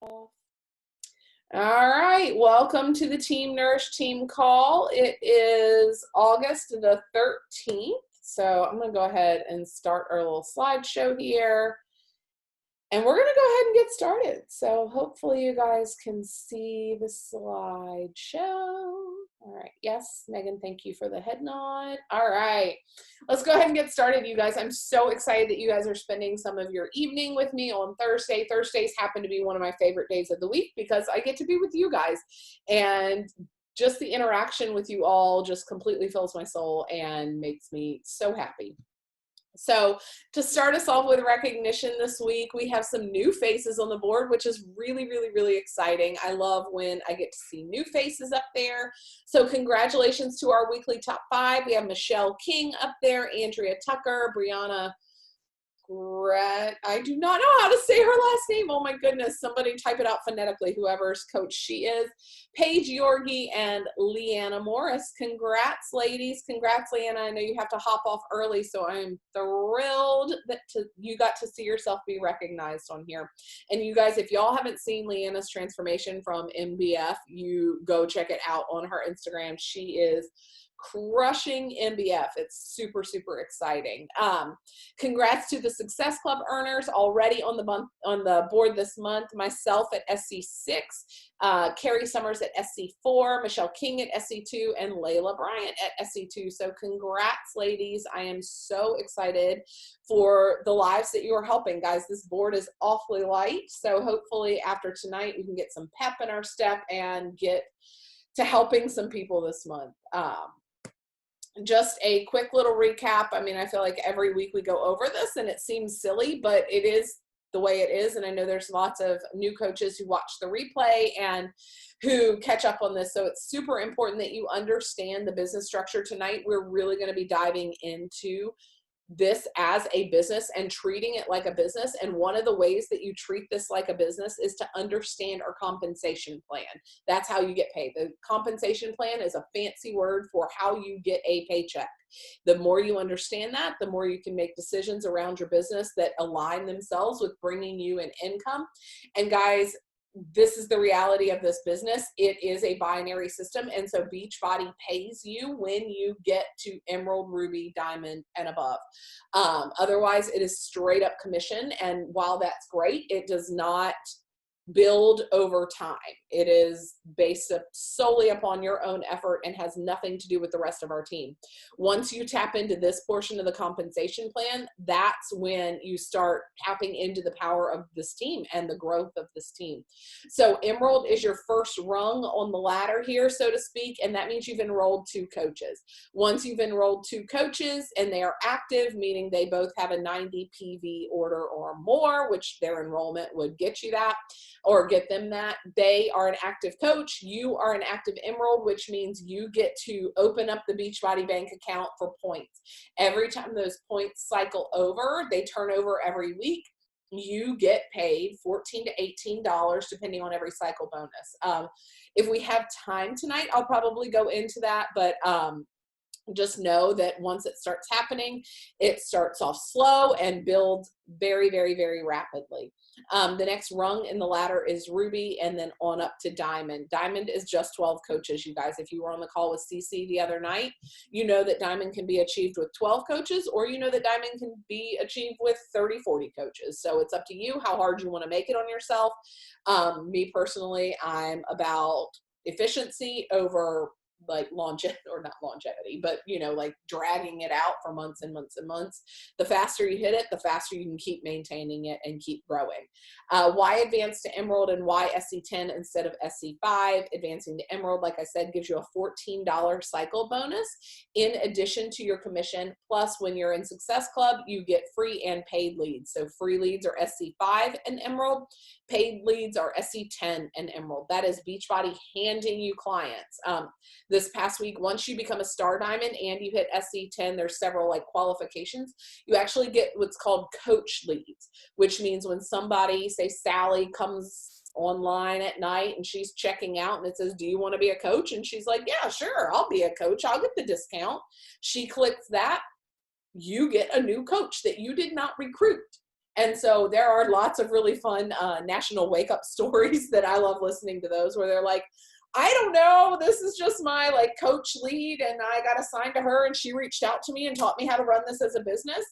All right, welcome to the Team Nourished team call. It is August the 13th, so I'm going to go ahead and start our little slideshow here. And we're going to go ahead and get started. So hopefully you guys can see the slideshow. All right. Yes, Megan, thank you for the head nod. All right. Let's go ahead and get started, you guys. I'm so excited that you guys are spending some of your evening with me on Thursday. Thursdays happen to be one of my favorite days of the week because I get to be with you guys. And just the interaction with you all just completely fills my soul and makes me so happy. So to start us off with recognition this week, we have some new faces on the board, which is really, really, really exciting. I love when I get to see new faces up there. So congratulations to our weekly top 5. We have Michelle King up there, Andrea Tucker, Brianna I do not know how to say her last name. Oh my goodness. Somebody type it out phonetically, whoever's coach she is. Paige Yorgi and Leanna Morris. Congrats, ladies. Congrats, Leanna. I know you have to hop off early, so I'm thrilled that you got to see yourself be recognized on here. And you guys, if y'all haven't seen Leanna's transformation from MBF, you go check it out on her Instagram. She is crushing MBF. It's super, super exciting. Congrats to the Success Club earners already on the board this month. Myself at SC6, Carrie Summers at SC4, Michelle King at SC2, and Layla Bryant at SC2. So congrats, ladies. I am so excited for the lives that you are helping. Guys, this board is awfully light. So hopefully after tonight, we can get some pep in our step and get to helping some people this month. Just a quick little recap. I mean, I feel like every week we go over this and it seems silly, but it is the way it is. And I know there's lots of new coaches who watch the replay and who catch up on this. So it's super important that you understand the business structure tonight. We're really going to be diving into this as a business and treating it like a business. And one of the ways that you treat this like a business is to understand our compensation plan. That's how you get paid. The compensation plan is a fancy word for how you get a paycheck. The more you understand that, the more you can make decisions around your business that align themselves with bringing you an income. And guys, this is the reality of this business. It is a binary system. And so Beachbody pays you when you get to emerald, ruby, diamond, and above. Otherwise, it is straight up commission. And while that's great, it does not build over time. It is based solely upon your own effort and has nothing to do with the rest of our team. Once you tap into this portion of the compensation plan, that's when you start tapping into the power of this team and the growth of this team. So Emerald is your first rung on the ladder here, so to speak, and that means you've enrolled 2 coaches. Once you've enrolled 2 coaches and they are active, meaning they both have a 90 PV order or more, which their enrollment would get you that, or get them that. They are an active coach. You are an active Emerald, which means you get to open up the Beachbody bank account for points. Every time those points cycle over, they turn over every week. You get paid $14 to $18 depending on every cycle bonus. If we have time tonight, I'll probably go into that, but just know that once it starts happening, it starts off slow and builds very, very, very rapidly. The next rung in the ladder is Ruby, and then on up to Diamond. Diamond is just 12 coaches, you guys. If you were on the call with CC the other night, you know that Diamond can be achieved with 12 coaches, or you know that Diamond can be achieved with 30, 40 coaches. So it's up to you how hard you want to make it on yourself. Me personally, I'm about efficiency over like longevity, or not longevity, but you know, like dragging it out for months and months and months. The faster you hit it, the faster you can keep maintaining it and keep growing. Why advance to Emerald and why SC10 instead of SC5? Advancing to Emerald, like I said, gives you a $14 cycle bonus in addition to your commission. Plus, when you're in Success Club, you get free and paid leads. So free leads are SC5 and Emerald. Paid leads are SC10 and Emerald. That is Beachbody handing you clients. This past week, once you become a Star Diamond and you hit SC10, there's several like qualifications. You actually get what's called coach leads, which means when somebody, say Sally, comes online at night and she's checking out and it says, do you want to be a coach? And she's like, yeah, sure, I'll be a coach. I'll get the discount. She clicks that. You get a new coach that you did not recruit. And so there are lots of really fun national wake up stories that I love listening to those, where they're like, I don't know, this is just my like coach lead and I got assigned to her and she reached out to me and taught me how to run this as a business.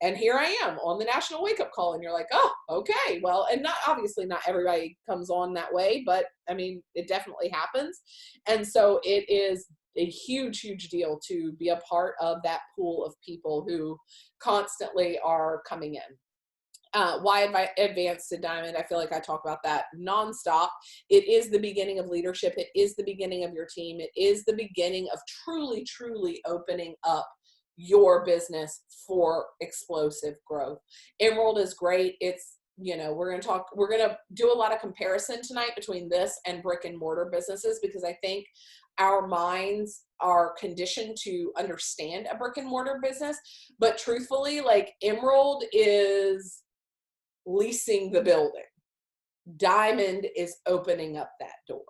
And here I am on the national wake up call. And you're like, oh, okay. Well, and not, obviously not everybody comes on that way, but I mean, it definitely happens. And so it is a huge, huge deal to be a part of that pool of people who constantly are coming in. Why advance to diamond? I feel like I talk about that nonstop. It is the beginning of leadership. It is the beginning of your team. It is the beginning of truly, truly opening up your business for explosive growth. Emerald is great. It's, you know, we're going to do a lot of comparison tonight between this and brick and mortar businesses, because I think our minds are conditioned to understand a brick and mortar business. But truthfully, like, Emerald is leasing the building. Diamond is opening up that door.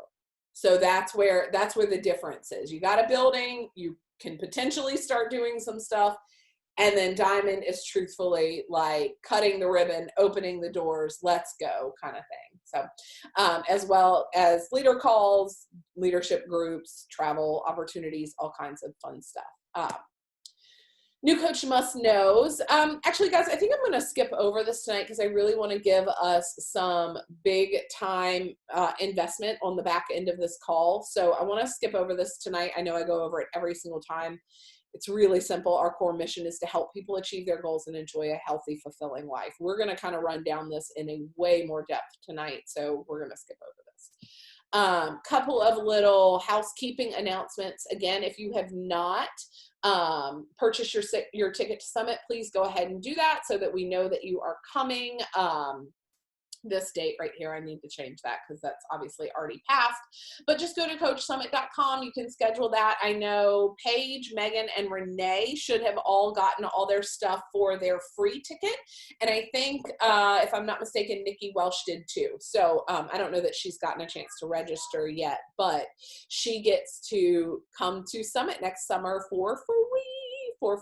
So that's where the difference is. You got a building, you can potentially start doing some stuff, and then Diamond is truthfully like cutting the ribbon, opening the doors, let's go kind of thing. So as well as leader calls, leadership groups, travel opportunities, all kinds of fun stuff. New coach must knows. Actually, guys, I think I'm going to skip over this tonight because I really want to give us some big time investment on the back end of this call. So I want to skip over this tonight. I know I go over it every single time. It's really simple. Our core mission is to help people achieve their goals and enjoy a healthy, fulfilling life. We're going to kind of run down this in a way more depth tonight. So we're going to skip over this. Couple of little housekeeping announcements. Again, if you have not purchase your ticket to Summit, please go ahead and do that so that we know that you are coming. This date right here, I need to change that because that's obviously already passed, but just go to coachsummit.com. You can schedule that. I know Paige, Megan, and Renee should have all gotten all their stuff for their free ticket. And I think, if I'm not mistaken, Nikki Welsh did too. So I don't know that she's gotten a chance to register yet, but she gets to come to Summit next summer for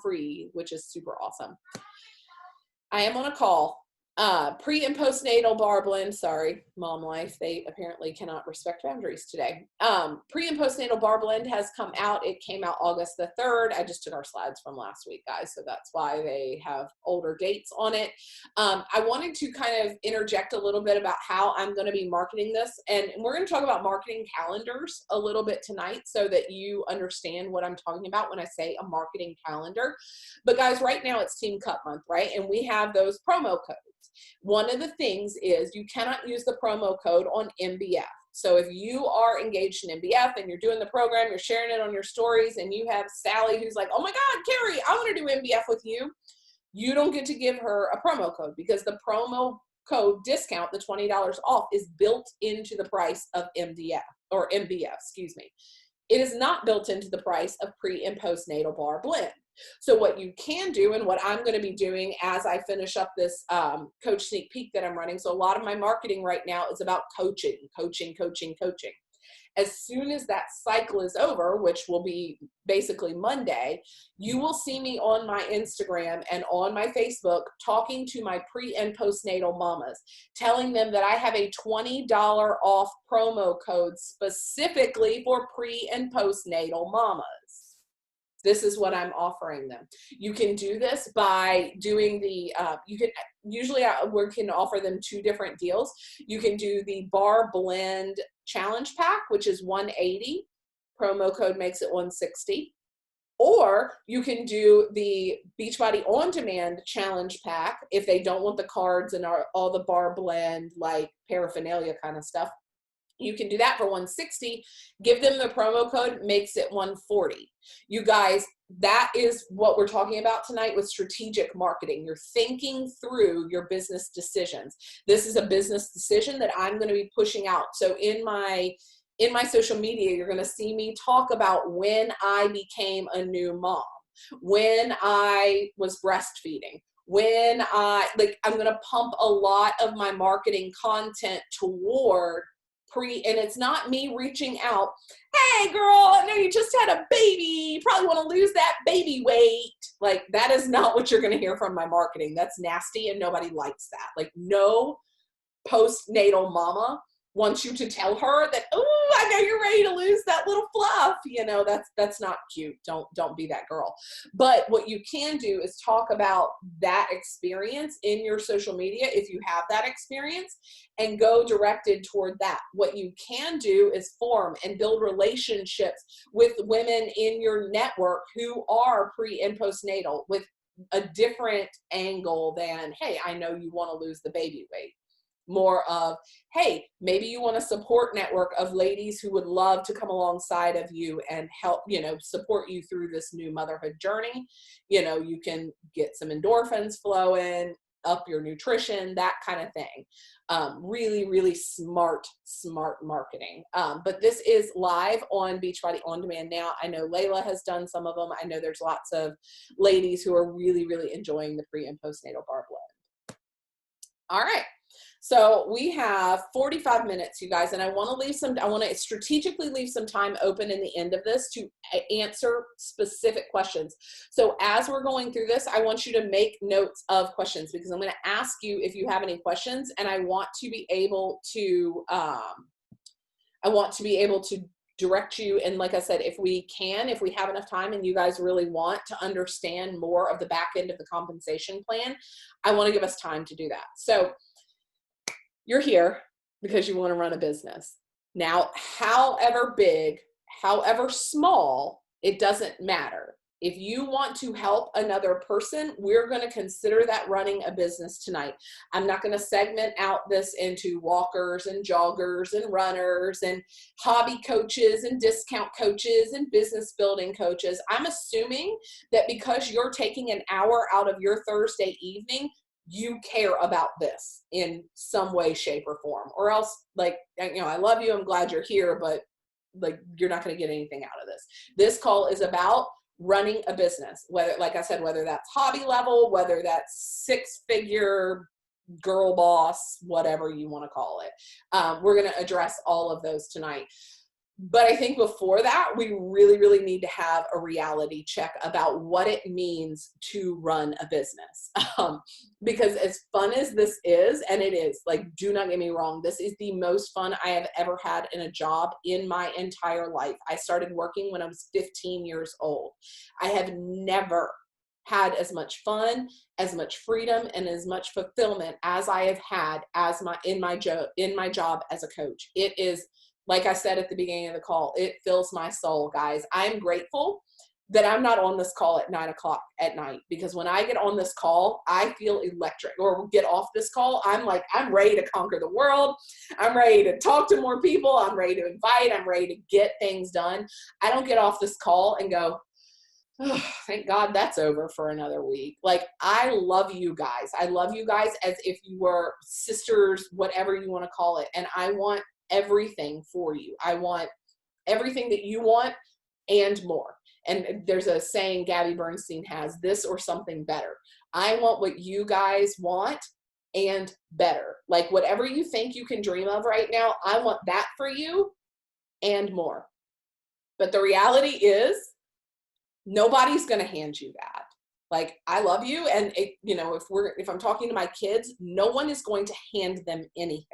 free, which is super awesome. I am on a call. Pre and postnatal bar blend, sorry, mom life, they apparently cannot respect boundaries today. Pre and postnatal bar blend has come out. It came out August the 3rd. I just took our slides from last week, guys, so that's why they have older dates on it. I wanted to kind of interject a little bit about how I'm going to be marketing this, and we're going to talk about marketing calendars a little bit tonight so that you understand what I'm talking about when I say a marketing calendar. But guys, right now it's Team Cup month, right? And we have those promo codes. One of the things is you cannot use the promo code on MBF. So if you are engaged in MBF and you're doing the program, you're sharing it on your stories, and you have Sally who's like, oh my God, Carrie, I want to do MBF with you. You don't get to give her a promo code because the promo code discount, the $20 off, is built into the price of MBF. Excuse me. It is not built into the price of pre and postnatal bar blend. So what you can do, and what I'm going to be doing as I finish up this coach sneak peek that I'm running. So a lot of my marketing right now is about coaching. As soon as that cycle is over, which will be basically Monday, you will see me on my Instagram and on my Facebook talking to my pre and postnatal mamas, telling them that I have a $20 off promo code specifically for pre and postnatal mamas. This is what I'm offering them. You can do this by doing the, we can offer them two different deals. You can do the bar blend challenge pack, which is $180. Promo code makes it $160. Or you can do the Beachbody On Demand challenge pack if they don't want the cards and all the bar blend, like paraphernalia kind of stuff. You can do that for $160. Give them the promo code, makes it $140. You guys, that is what we're talking about tonight with strategic marketing. You're thinking through your business decisions. This is a business decision that I'm going to be pushing out. So in my social media, you're going to see me talk about when I became a new mom, when I was breastfeeding, when I'm going to pump a lot of my marketing content toward and it's not me reaching out, hey girl, I know you just had a baby, you probably want to lose that baby weight. Like, that is not what you're going to hear from my marketing. That's nasty and nobody likes that. Like, no postnatal mama wants you to tell her that, oh, I know you're ready to lose that little fluff. You know, that's not cute. Don't be that girl. But what you can do is talk about that experience in your social media if you have that experience, and go directed toward that. What you can do is form and build relationships with women in your network who are pre and postnatal with a different angle than, hey, I know you want to lose the baby weight. More of, hey, maybe you want a support network of ladies who would love to come alongside of you and help, you know, support you through this new motherhood journey. You know, you can get some endorphins flowing, up your nutrition, that kind of thing. Really, really smart marketing. But this is live on Beachbody On Demand now. I know Layla has done some of them. I know there's lots of ladies who are really, really enjoying the pre and postnatal bar blend. All right. So we have 45 minutes, you guys, and I want to strategically leave some time open in the end of this to answer specific questions. So as we're going through this, I want you to make notes of questions, because I'm going to ask you if you have any questions, and I want to be able to, direct you. And like I said, if we have enough time and you guys really want to understand more of the back end of the compensation plan, I want to give us time to do that. So you're here because you want to run a business. Now, however big, however small, it doesn't matter. If you want to help another person, we're going to consider that running a business tonight. I'm not going to segment out this into walkers and joggers and runners and hobby coaches and discount coaches and business building coaches. I'm assuming that because you're taking an hour out of your Thursday evening, you care about this in some way, shape, or form, or else, like, you know, I love you, I'm glad you're here, but like, you're not going to get anything out of this. This call is about running a business, whether, like I said, whether that's hobby level, whether that's 6-figure girl boss, whatever you want to call it. We're going to address all of those tonight. But I think before that, we really, really need to have a reality check about what it means to run a business. Because as fun as this is, and it is, like, do not get me wrong, this is the most fun I have ever had in a job in my entire life. I started working when I was 15 years old. I have never had as much fun, as much freedom, and as much fulfillment as I have had in my job as a coach. It is, like I said at the beginning of the call, it fills my soul, guys. I'm grateful that I'm not on this call at 9 o'clock at night, because when I get on this call, I feel electric. Or get off this call, I'm like, I'm ready to conquer the world. I'm ready to talk to more people. I'm ready to invite. I'm ready to get things done. I don't get off this call and go, oh, thank God that's over for another week. Like, I love you guys. I love you guys as if you were sisters, whatever you want to call it. And I want everything for you. I want everything that you want and more. And there's a saying Gabby Bernstein has, this or something better. I want what you guys want and better. Like, whatever you think you can dream of right now, I want that for you and more. But the reality is, nobody's going to hand you that. Like, I love you. And you know, if I'm talking to my kids, no one is going to hand them anything.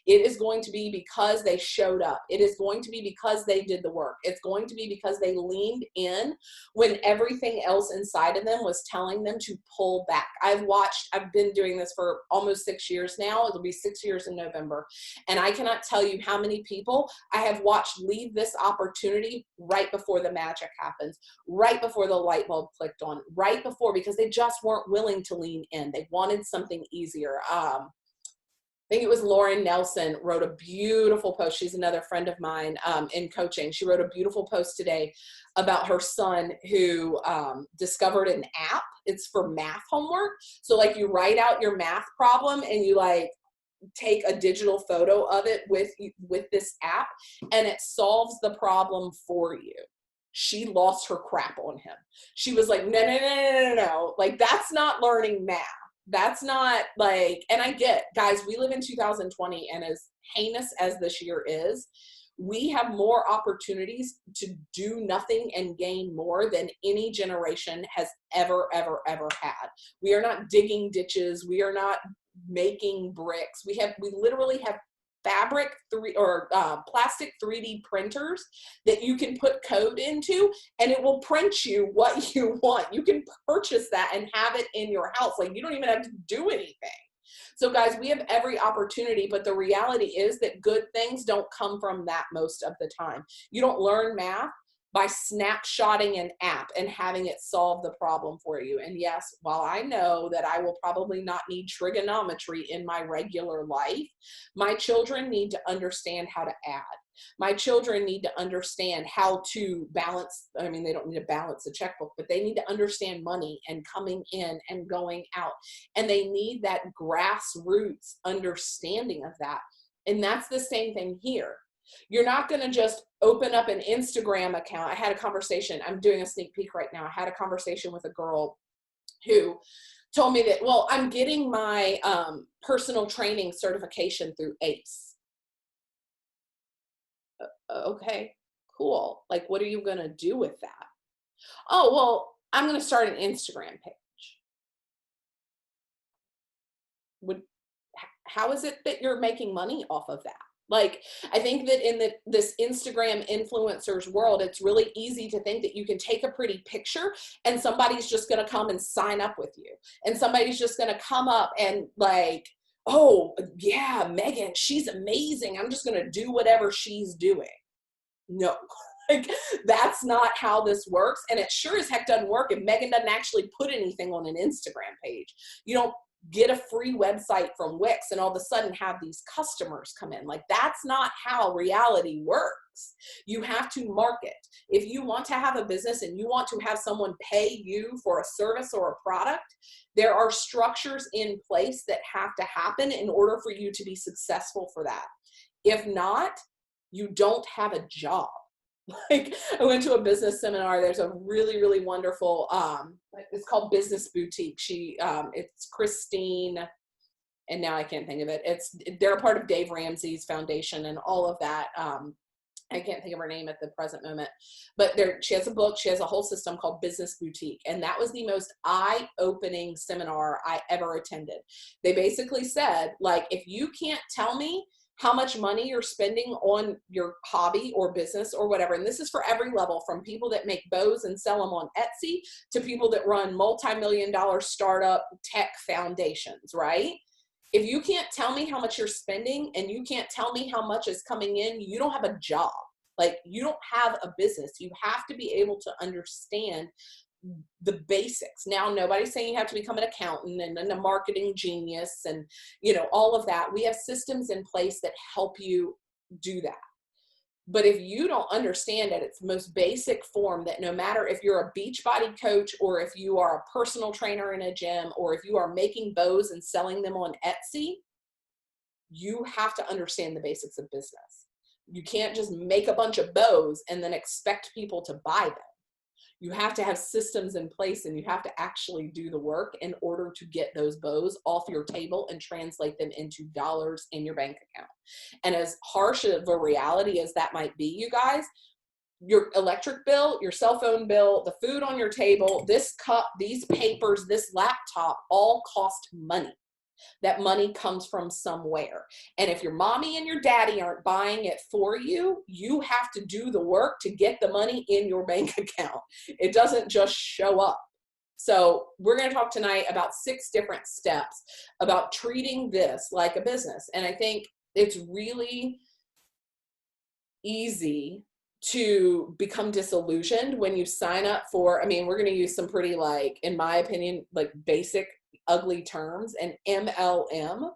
It is going to be because they showed up. It is going to be because they did the work. It's going to be because they leaned in when everything else inside of them was telling them to pull back. I've been doing this for almost 6 years now. It'll be 6 years in November. And I cannot tell you how many people I have watched leave this opportunity right before the magic happens, right before the light bulb clicked on, right before, because they just weren't willing to lean in. They wanted something easier. I think it was Lauren Nelson wrote a beautiful post. She's another friend of mine in coaching. She wrote a beautiful post today about her son who discovered an app. It's for math homework. So, like, you write out your math problem and you, like, take a digital photo of it with this app, and it solves the problem for you. She lost her crap on him. She was like, no. Like, that's not learning math. That's not like, and I get, guys, we live in 2020, and as heinous as this year is, we have more opportunities to do nothing and gain more than any generation has ever, ever, ever had. We are not digging ditches. We are not making bricks. We literally have fabric plastic 3D printers that you can put code into, and it will print you what you want. You can purchase that and have it in your house. Like, you don't even have to do anything. So guys, we have every opportunity, but the reality is that good things don't come from that most of the time. You don't learn math by snapshotting an app and having it solve the problem for you. And yes, while I know that I will probably not need trigonometry in my regular life, my children need to understand how to add. My children need to understand how to balance. I mean, they don't need to balance a checkbook, but they need to understand money and coming in and going out. And they need that grassroots understanding of that. And that's the same thing here. You're not going to just open up an Instagram account. I had a conversation. I'm doing a sneak peek right now. I had a conversation with a girl who told me that, well, I'm getting my personal training certification through ACE. Okay, cool. Like, what are you going to do with that? Oh, well, I'm going to start an Instagram page. How is it that you're making money off of that? Like, I think that in this Instagram influencers world, it's really easy to think that you can take a pretty picture and somebody's just going to come and sign up with you. And somebody's just going to come up and like, oh, yeah, Megan, she's amazing. I'm just going to do whatever she's doing. No, like, that's not how this works. And it sure as heck doesn't work if Megan doesn't actually put anything on an Instagram page. You don't get a free website from Wix and all of a sudden have these customers come in. Like, that's not how reality works. You have to market. If you want to have a business and you want to have someone pay you for a service or a product, there are structures in place that have to happen in order for you to be successful for that. If not, you don't have a job. Like, I went to a business seminar. There's a really, really wonderful, it's called Business Boutique. It's Christine, and now I can't think of it. They're a part of Dave Ramsey's foundation and all of that. I can't think of her name at the present moment, but she has a book. She has a whole system called Business Boutique. And that was the most eye-opening seminar I ever attended. They basically said, like, if you can't tell me how much money you're spending on your hobby or business or whatever. And this is for every level, from people that make bows and sell them on Etsy to people that run multi-million-dollar startup tech foundations, right? If you can't tell me how much you're spending and you can't tell me how much is coming in, you don't have a job. Like, you don't have a business. You have to be able to understand the basics. Now, nobody's saying you have to become an accountant and a marketing genius and, all of that. We have systems in place that help you do that. But if you don't understand at its most basic form that no matter if you're a Beachbody coach or if you are a personal trainer in a gym or if you are making bows and selling them on Etsy, you have to understand the basics of business. You can't just make a bunch of bows and then expect people to buy them. You have to have systems in place and you have to actually do the work in order to get those bows off your table and translate them into dollars in your bank account. And as harsh of a reality as that might be, you guys, your electric bill, your cell phone bill, the food on your table, this cup, these papers, this laptop all cost money. That money comes from somewhere. And if your mommy and your daddy aren't buying it for you, you have to do the work to get the money in your bank account. It doesn't just show up. So we're going to talk tonight about 6 different steps about treating this like a business. And I think it's really easy to become disillusioned when you sign up for, we're going to use some pretty, in my opinion, basic ugly terms, and MLM,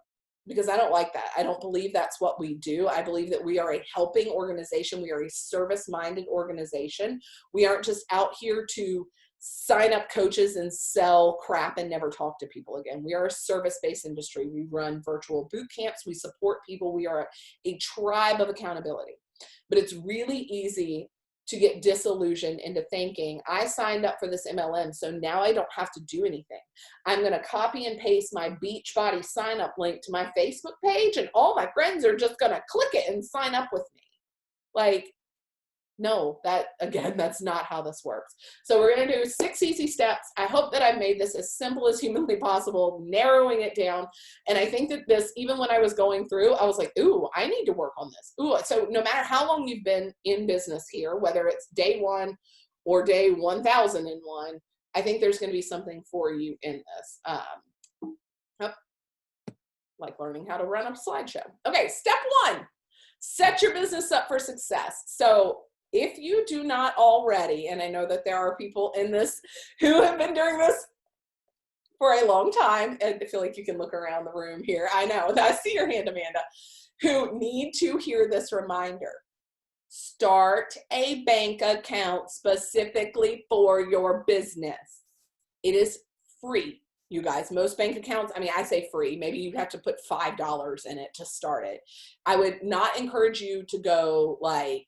because I don't like that. I don't believe that's what we do. I believe that we are a helping organization. We are a service-minded organization. We aren't just out here to sign up coaches and sell crap and never talk to people again. We are a service-based industry. We run virtual boot camps. We support people. We are a tribe of accountability. But it's really easy to get disillusioned into thinking, I signed up for this MLM, so now I don't have to do anything. I'm going to copy and paste my Beachbody sign up link to my Facebook page, and all my friends are just going to click it and sign up with me. Like, no, that's not how this works. So we're going to do 6 easy steps. I hope that I've made this as simple as humanly possible, narrowing it down. And I think that this, even when I was going through, I was like, ooh, I need to work on this. Ooh, so no matter how long you've been in business here, whether it's day 1 or day 1001, I think there's going to be something for you in this. Like learning how to run a slideshow. Okay, step 1, set your business up for success. So if you do not already, and I know that there are people in this who have been doing this for a long time, and I feel like you can look around the room here. I know, I see your hand, Amanda, who need to hear this reminder. Start a bank account specifically for your business. It is free, you guys. Most bank accounts, I mean, I say free, maybe you have to put $5 in it to start it. I would not encourage you to go like,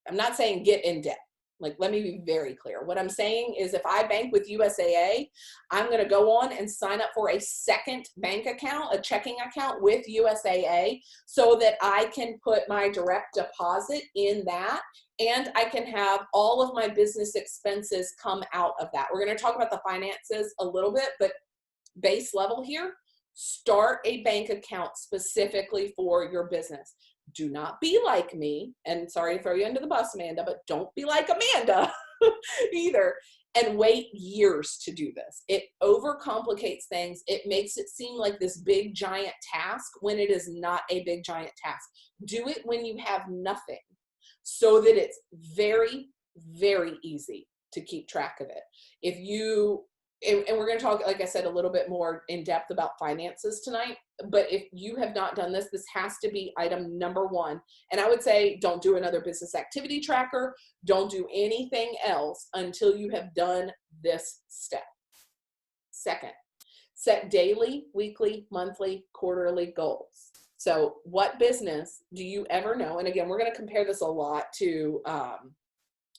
I'm not saying get in debt. Like, let me be very clear. What I'm saying is if I bank with USAA, I'm going to go on and sign up for a second bank account, a checking account with USAA, so that I can put my direct deposit in that, and I can have all of my business expenses come out of that. We're going to talk about the finances a little bit, but base level here, start a bank account specifically for your business. Do not be like me, and sorry to throw you under the bus, Amanda, but don't be like Amanda either, and wait years to do this. It overcomplicates things. It makes it seem like this big giant task when it is not a big giant task. Do it when you have nothing, so that it's very, very easy to keep track of it. If you, and we're going to talk, like I said, a little bit more in depth about finances tonight, but if you have not done this, this has to be item number 1. And I would say don't do another business activity tracker. Don't do anything else until you have done this step. Second, set daily, weekly, monthly, quarterly goals. So what business do you ever know? And again, we're going to compare this a lot to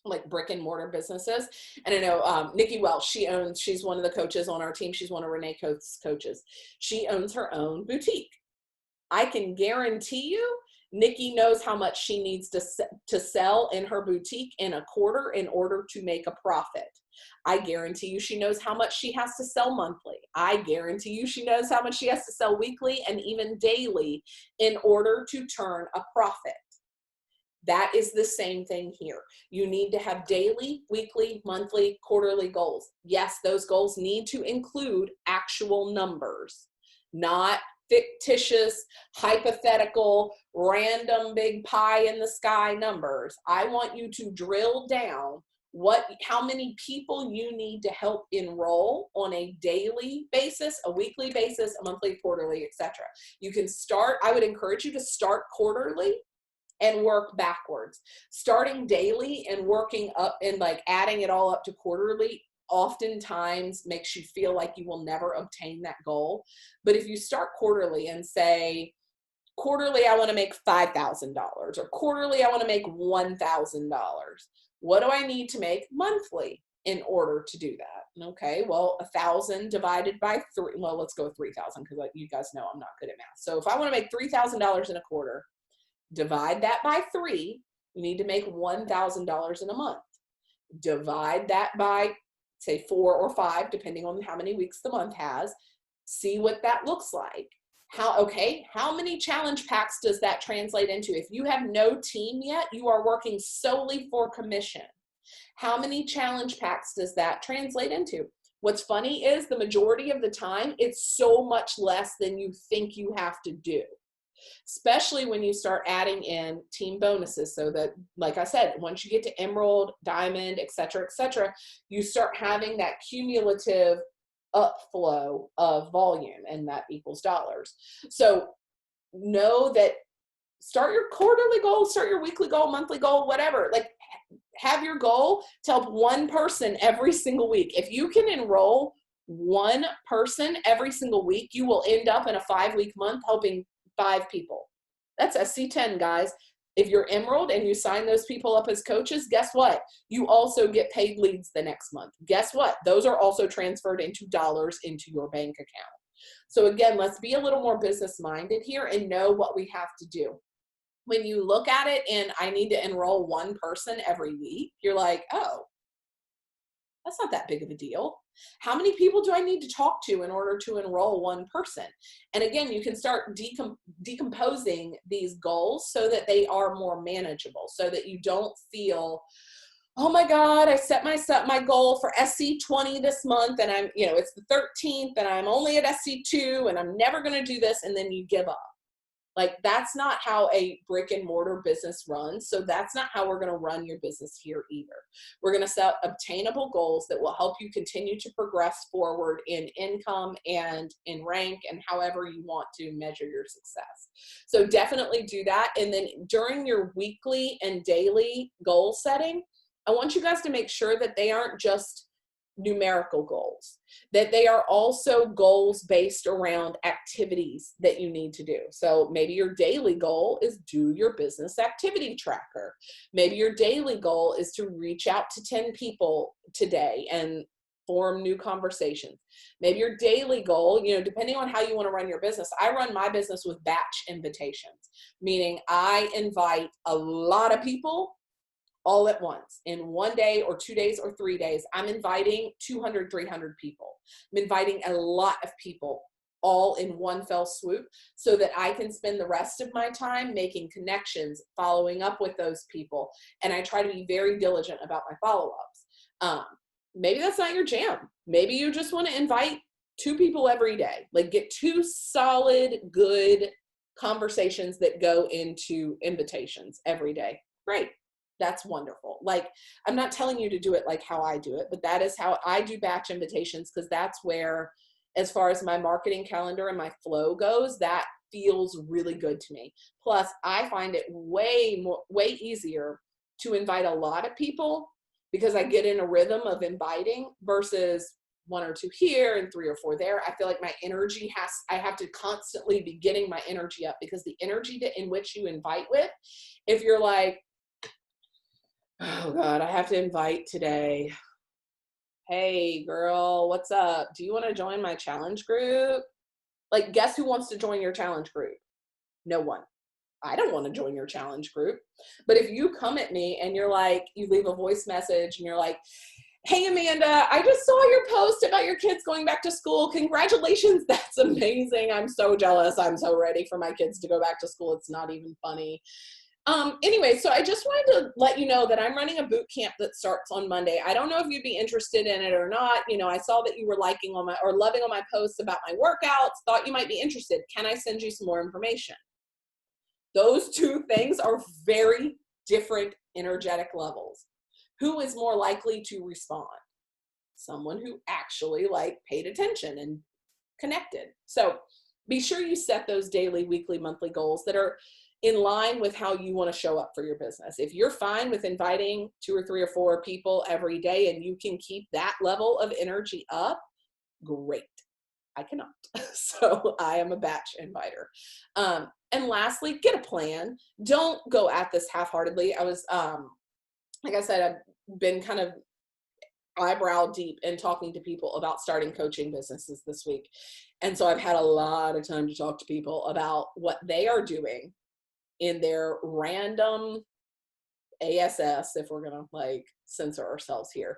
like brick and mortar businesses. And I know Nikki Welch, she's one of the coaches on our team. She's one of Renee Coates' coaches. She owns her own boutique. I can guarantee you, Nikki knows how much she needs to sell in her boutique in a quarter in order to make a profit. I guarantee you she knows how much she has to sell monthly. I guarantee you she knows how much she has to sell weekly and even daily in order to turn a profit. That is the same thing here. You need to have daily, weekly, monthly, quarterly goals. Yes, those goals need to include actual numbers, not fictitious, hypothetical, random big pie in the sky numbers. I want you to drill down how many people you need to help enroll on a daily basis, a weekly basis, a monthly, quarterly, etc. You can start, I would encourage you to start quarterly and work backwards. Starting daily and working up and like adding it all up to quarterly oftentimes makes you feel like you will never obtain that goal. But if you start quarterly and say, quarterly I want to make $5,000, or quarterly I want to make $1,000, what do I need to make monthly in order to do that? Okay, well, 1,000 divided by 3, well, let's go with 3,000 because you guys know I'm not good at math. So if I want to make $3,000 in a quarter, divide that by 3, you need to make $1,000 in a month. Divide that by, say, 4 or 5, depending on how many weeks the month has. See what that looks like. How many challenge packs does that translate into? If you have no team yet, you are working solely for commission. How many challenge packs does that translate into? What's funny is the majority of the time, it's so much less than you think you have to do. Especially when you start adding in team bonuses, so that, like I said, once you get to emerald, diamond, etc., you start having that cumulative upflow of volume, and that equals dollars. So know that, start your quarterly goal, start your weekly goal, monthly goal, whatever. Like, have your goal to help one person every single week. If you can enroll one person every single week, you will end up in a 5-week month helping 5 people. That's a C10, guys. If you're Emerald and you sign those people up as coaches, guess what? You also get paid leads the next month. Guess what? Those are also transferred into dollars into your bank account. So again, let's be a little more business minded here and know what we have to do. When you look at it and I need to enroll one person every week, you're like, oh, that's not that big of a deal. How many people do I need to talk to in order to enroll one person? And again, you can start decomposing these goals so that they are more manageable, so that you don't feel, oh my God, I set my goal for SC20 this month and I'm, it's the 13th and I'm only at SC2 and I'm never going to do this. And then you give up. Like, that's not how a brick and mortar business runs. So that's not how we're going to run your business here either. We're going to set obtainable goals that will help you continue to progress forward in income and in rank and however you want to measure your success. So definitely do that. And then during your weekly and daily goal setting, I want you guys to make sure that they aren't just numerical goals, that they are also goals based around activities that you need to do. So maybe your daily goal is do your business activity tracker. Maybe your daily goal is to reach out to 10 people today and form new conversations. Maybe your daily goal, depending on how you want to run your business. I run my business with batch invitations, meaning I invite a lot of people all at once in 1 day or 2 days or 3 days. I'm inviting 200, 300 people. I'm inviting a lot of people all in one fell swoop so that I can spend the rest of my time making connections, following up with those people. And I try to be very diligent about my follow-ups. Maybe that's not your jam. Maybe you just want to invite 2 people every day. Like, get 2 solid, good conversations that go into invitations every day. Great. That's wonderful. Like, I'm not telling you to do it like how I do it, but that is how I do batch invitations, because that's where, as far as my marketing calendar and my flow goes, that feels really good to me. Plus, I find it way easier to invite a lot of people because I get in a rhythm of inviting versus 1 or 2 here and 3 or 4 there. I feel like my energy I have to constantly be getting my energy up, because the energy in which you invite with, if you're like, oh God, I have to invite today. Hey girl, what's up? Do you want to join my challenge group? Like, guess who wants to join your challenge group? No one. I don't want to join your challenge group. But if you come at me and you're like, you leave a voice message and you're like, hey Amanda, I just saw your post about your kids going back to school. Congratulations. That's amazing. I'm so jealous. I'm so ready for my kids to go back to school. It's not even funny. Anyway, so I just wanted to let you know that I'm running a boot camp that starts on Monday. I don't know if you'd be interested in it or not. I saw that you were loving on my posts about my workouts, thought you might be interested. Can I send you some more information? Those 2 things are very different energetic levels. Who is more likely to respond? Someone who actually paid attention and connected. So be sure you set those daily, weekly, monthly goals that are in line with how you want to show up for your business. If you're fine with inviting 2 or 3 or 4 people every day and you can keep that level of energy up, great. I cannot. So I am a batch inviter. And lastly, get a plan. Don't go at this half-heartedly. I was, like I said, I've been kind of eyebrow deep in talking to people about starting coaching businesses this week. And so I've had a lot of time to talk to people about what they are doing in their random ASS, if we're going to censor ourselves here,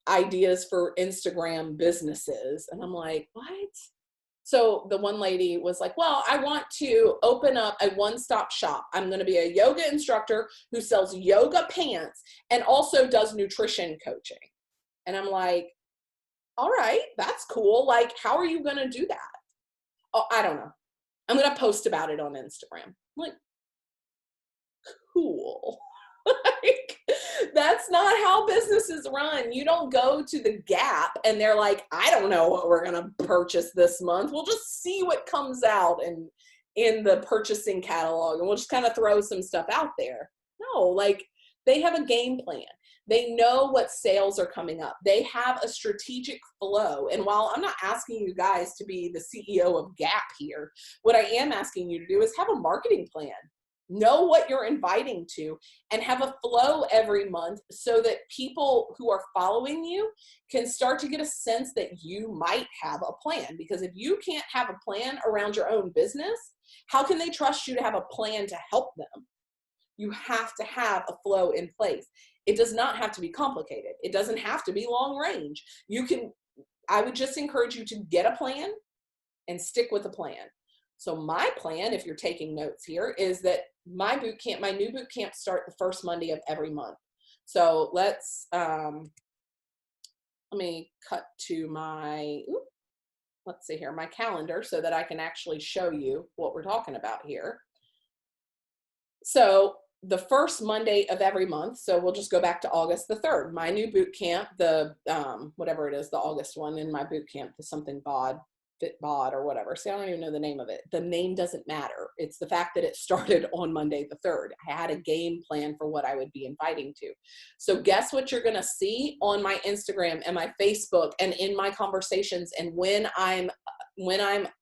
ideas for Instagram businesses. And I'm like, what? So the one lady was like, well, I want to open up a one-stop shop. I'm going to be a yoga instructor who sells yoga pants and also does nutrition coaching. And I'm like, all right, that's cool. Like, how are you going to do that? Oh, I don't know. I'm going to post about it on Instagram. I'm like, cool. That's not how businesses run. You don't go to the Gap and they're like, I don't know what we're going to purchase this month. We'll just see what comes out in the purchasing catalog and we'll just kind of throw some stuff out there. No, they have a game plan. They know what sales are coming up. They have a strategic flow. And while I'm not asking you guys to be the CEO of Gap here, what I am asking you to do is have a marketing plan. know what you're inviting to, and have a flow every month so that people who are following you can start to get a sense that you might have a plan. Because if you can't have a plan around your own business, how can they trust you to have a plan to help them? You have to have a flow in place. It does not have to be complicated. It doesn't have to be long range. I would just encourage you to get a plan and stick with the plan. So my plan, if you're taking notes here, is that my new boot camp start the first Monday of every month. So let me cut to let's see here, my calendar so that I can actually show you what we're talking about here. So the first Monday of every month, so we'll just go back to August the 3rd, my new boot camp, the whatever it is, the August one in my boot camp, the something FitBod or whatever. See, I don't even know the name of it. The name doesn't matter. It's the fact that it started on Monday the 3rd. I had a game plan for what I would be inviting to. So guess what you're going to see on my Instagram and my Facebook and in my conversations and when I'm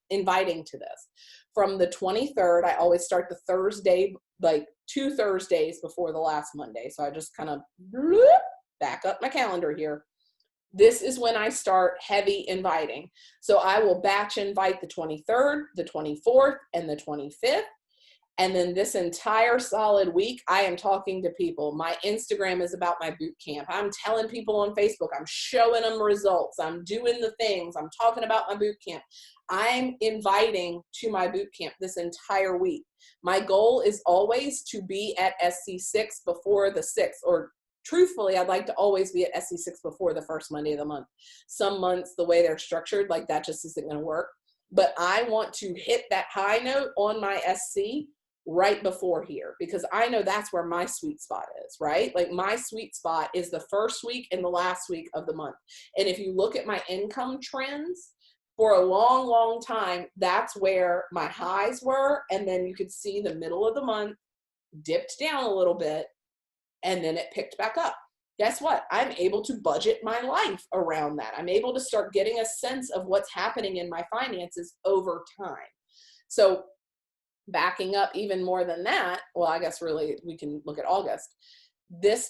inviting to this. From the 23rd, I always start the Thursday, like 2 Thursdays before the last Monday. So I just kind of back up my calendar here. This is when I start heavy inviting. So I will batch invite the 23rd, the 24th, and the 25th. And then this entire solid week, I am talking to people. My Instagram is about my boot camp. I'm telling people on Facebook, I'm showing them results. I'm doing the things. I'm talking about my boot camp. I'm inviting to my boot camp this entire week. My goal is always to be at SC6 before the 6th, or truthfully, I'd like to always be at SC6 before the first Monday of the month. Some months, the way they're structured, like that just isn't going to work. But I want to hit that high note on my SC right before here, because I know that's where my sweet spot is, right? Like my sweet spot is the first week and the last week of the month. And if you look at my income trends, for a long, long time, that's where my highs were. And then you could see the middle of the month dipped down a little bit, and then it picked back up. Guess what? I'm able to budget my life around that. I'm able to start getting a sense of what's happening in my finances over time. So backing up even more than that, well, I guess really we can look at August.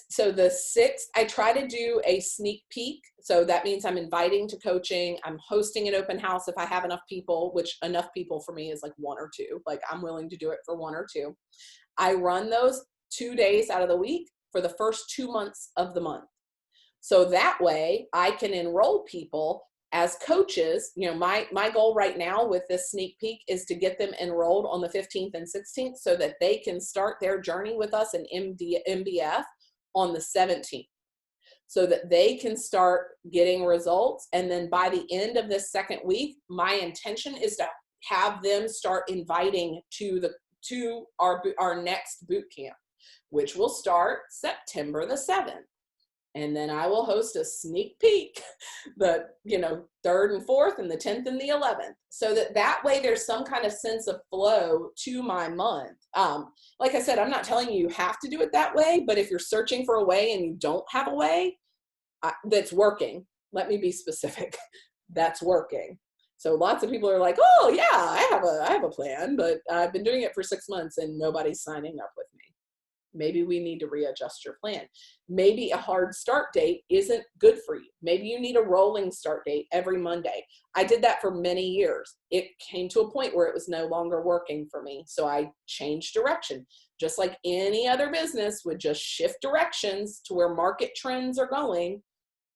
So the 6th, I try to do a sneak peek. So that means I'm inviting to coaching. I'm hosting an open house if I have enough people, which enough people for me is like 1 or 2. Like I'm willing to do it for 1 or 2. I run those 2 days out of the week for the first 2 months of the month. So that way I can enroll people as coaches. You know, my goal right now with this sneak peek is to get them enrolled on the 15th and 16th so that they can start their journey with us in MBF on the 17th, so that they can start getting results. And then by the end of this second week, my intention is to have them start inviting to our next boot camp, which will start September the 7th. And then I will host a sneak peek, the 3rd and 4th and the 10th and the 11th, so that way there's some kind of sense of flow to my month. Like I said, I'm not telling you have to do it that way, but if you're searching for a way and you don't have a way that's working, let me be specific, that's working. So lots of people are like, oh yeah, I have a plan, but I've been doing it for 6 months and nobody's signing up with me. Maybe we need to readjust your plan. Maybe a hard start date isn't good for you. Maybe you need a rolling start date every Monday. I did that for many years. It came to a point where it was no longer working for me. So I changed direction. Just like any other business would just shift directions to where market trends are going,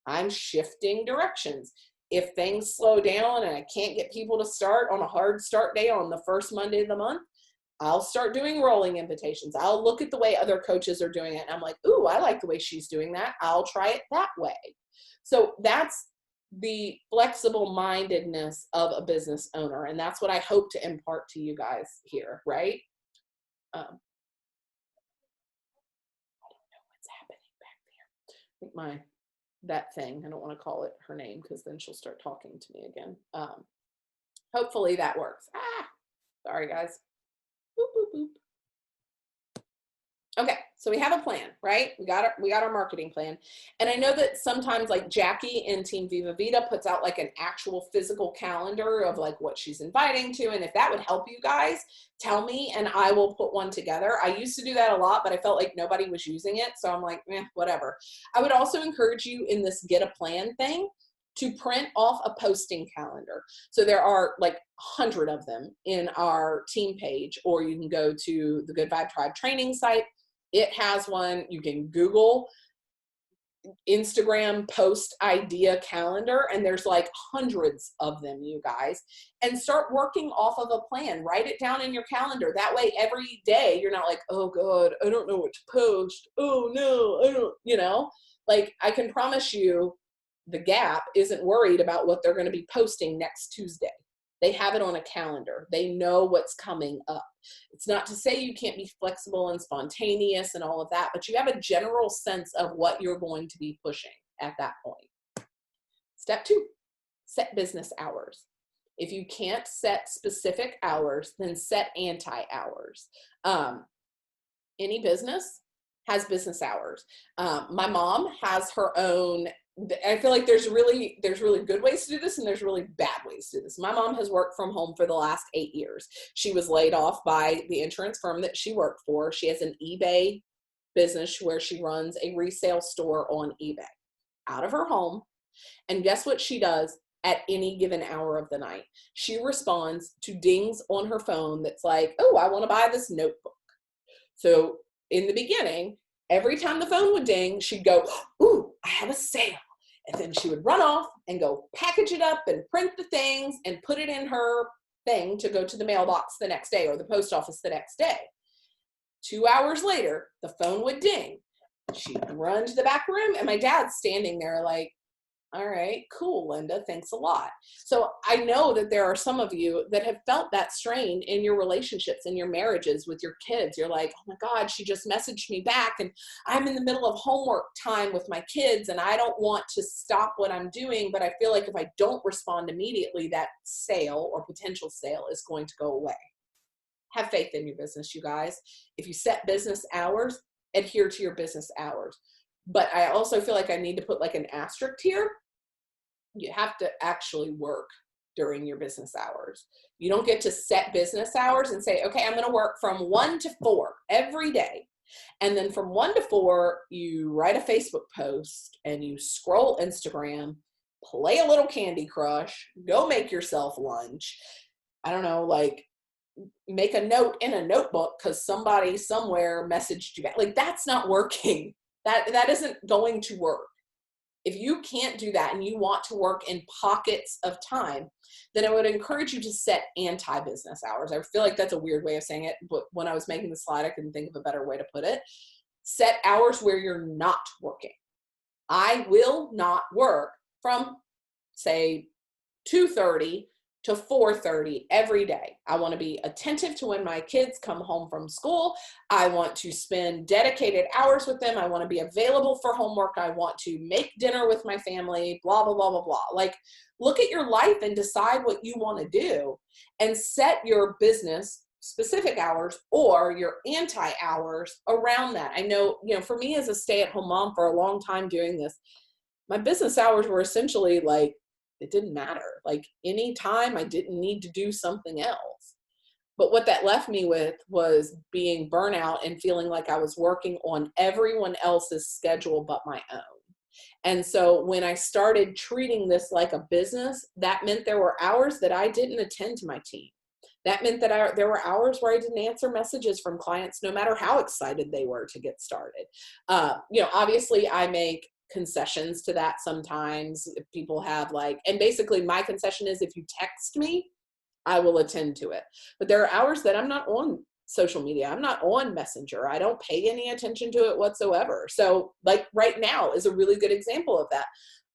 I'm shifting directions. If things slow down and I can't get people to start on a hard start day on the first Monday of the month, I'll start doing rolling invitations. I'll look at the way other coaches are doing it. And I'm like, ooh, I like the way she's doing that. I'll try it that way. So that's the flexible mindedness of a business owner. And that's what I hope to impart to you guys here, right? I don't know what's happening back there. I think that thing, I don't want to call it her name because then she'll start talking to me again. Hopefully that works. Sorry guys. Boop, boop, boop. Okay, so we have a plan, right? We got our marketing plan. And I know that sometimes like Jackie in Team Viva Vita puts out like an actual physical calendar of like what she's inviting to. And if that would help you guys, tell me and I will put one together. I used to do that a lot, but I felt like nobody was using it. So I'm like, whatever. I would also encourage you in this get a plan thing to print off a posting calendar. So there are like 100 of them in our team page, or you can go to the Good Vibe Tribe training site. It has one. You can Google Instagram post idea calendar, and there's like hundreds of them, you guys, and start working off of a plan. Write it down in your calendar. That way, every day you're not like, oh God, I don't know what to post. Oh no, I don't, like I can promise you the Gap isn't worried about what they're going to be posting next Tuesday. They have it on a calendar. They know what's coming up. It's not to say you can't be flexible and spontaneous and all of that, but you have a general sense of what you're going to be pushing at that point. Step 2, set business hours. If you can't set specific hours, then set anti-hours. Any business has business hours. My mom has her own. I feel like there's really good ways to do this and there's really bad ways to do this. My mom has worked from home for the last 8 years. She was laid off by the insurance firm that she worked for. She has an eBay business where she runs a resale store on eBay out of her home. And guess what she does at any given hour of the night? She responds to dings on her phone that's like, oh, I want to buy this notebook. So in the beginning, every time the phone would ding, she'd go, ooh, I have a sale. And then she would run off and go package it up and print the things and put it in her thing to go to the mailbox the next day or the post office the next day. 2 hours later, the phone would ding. She'd run to the back room and my dad's standing there like, all right, cool, Linda, thanks a lot. So I know that there are some of you that have felt that strain in your relationships, in your marriages with your kids. You're like, oh my God, she just messaged me back and I'm in the middle of homework time with my kids and I don't want to stop what I'm doing, but I feel like if I don't respond immediately, that sale or potential sale is going to go away. Have faith in your business, you guys. If you set business hours, adhere to your business hours. But I also feel like I need to put like an asterisk here. You have to actually work during your business hours. You don't get to set business hours and say, okay, I'm going to work from 1 to 4 every day. And then from 1 to 4, you write a Facebook post and you scroll Instagram, play a little Candy Crush, go make yourself lunch. I don't know, like make a note in a notebook because somebody somewhere messaged you back. Like that's not working. That isn't going to work. If you can't do that and you want to work in pockets of time, then I would encourage you to set anti-business hours. I feel like that's a weird way of saying it, but when I was making the slide, I couldn't think of a better way to put it. Set hours where you're not working. I will not work from, say, 2:30 to 4:30 every day. I want to be attentive to when my kids come home from school. I want to spend dedicated hours with them. I want to be available for homework. I want to make dinner with my family, blah, blah, blah, blah, blah. Like, look at your life and decide what you want to do and set your business specific hours or your anti-hours around that. I know, for me as a stay-at-home mom for a long time doing this, my business hours were essentially like, it didn't matter. Like anytime I didn't need to do something else. But what that left me with was being burnout and feeling like I was working on everyone else's schedule but my own. And so when I started treating this like a business, that meant there were hours that I didn't attend to my team. That meant that there were hours where I didn't answer messages from clients, no matter how excited they were to get started. Obviously I make concessions to that sometimes. If people have and basically my concession is if you text me, I will attend to it. But there are hours that I'm not on social media. I'm not on Messenger. I don't pay any attention to it whatsoever. So like right now is a really good example of that.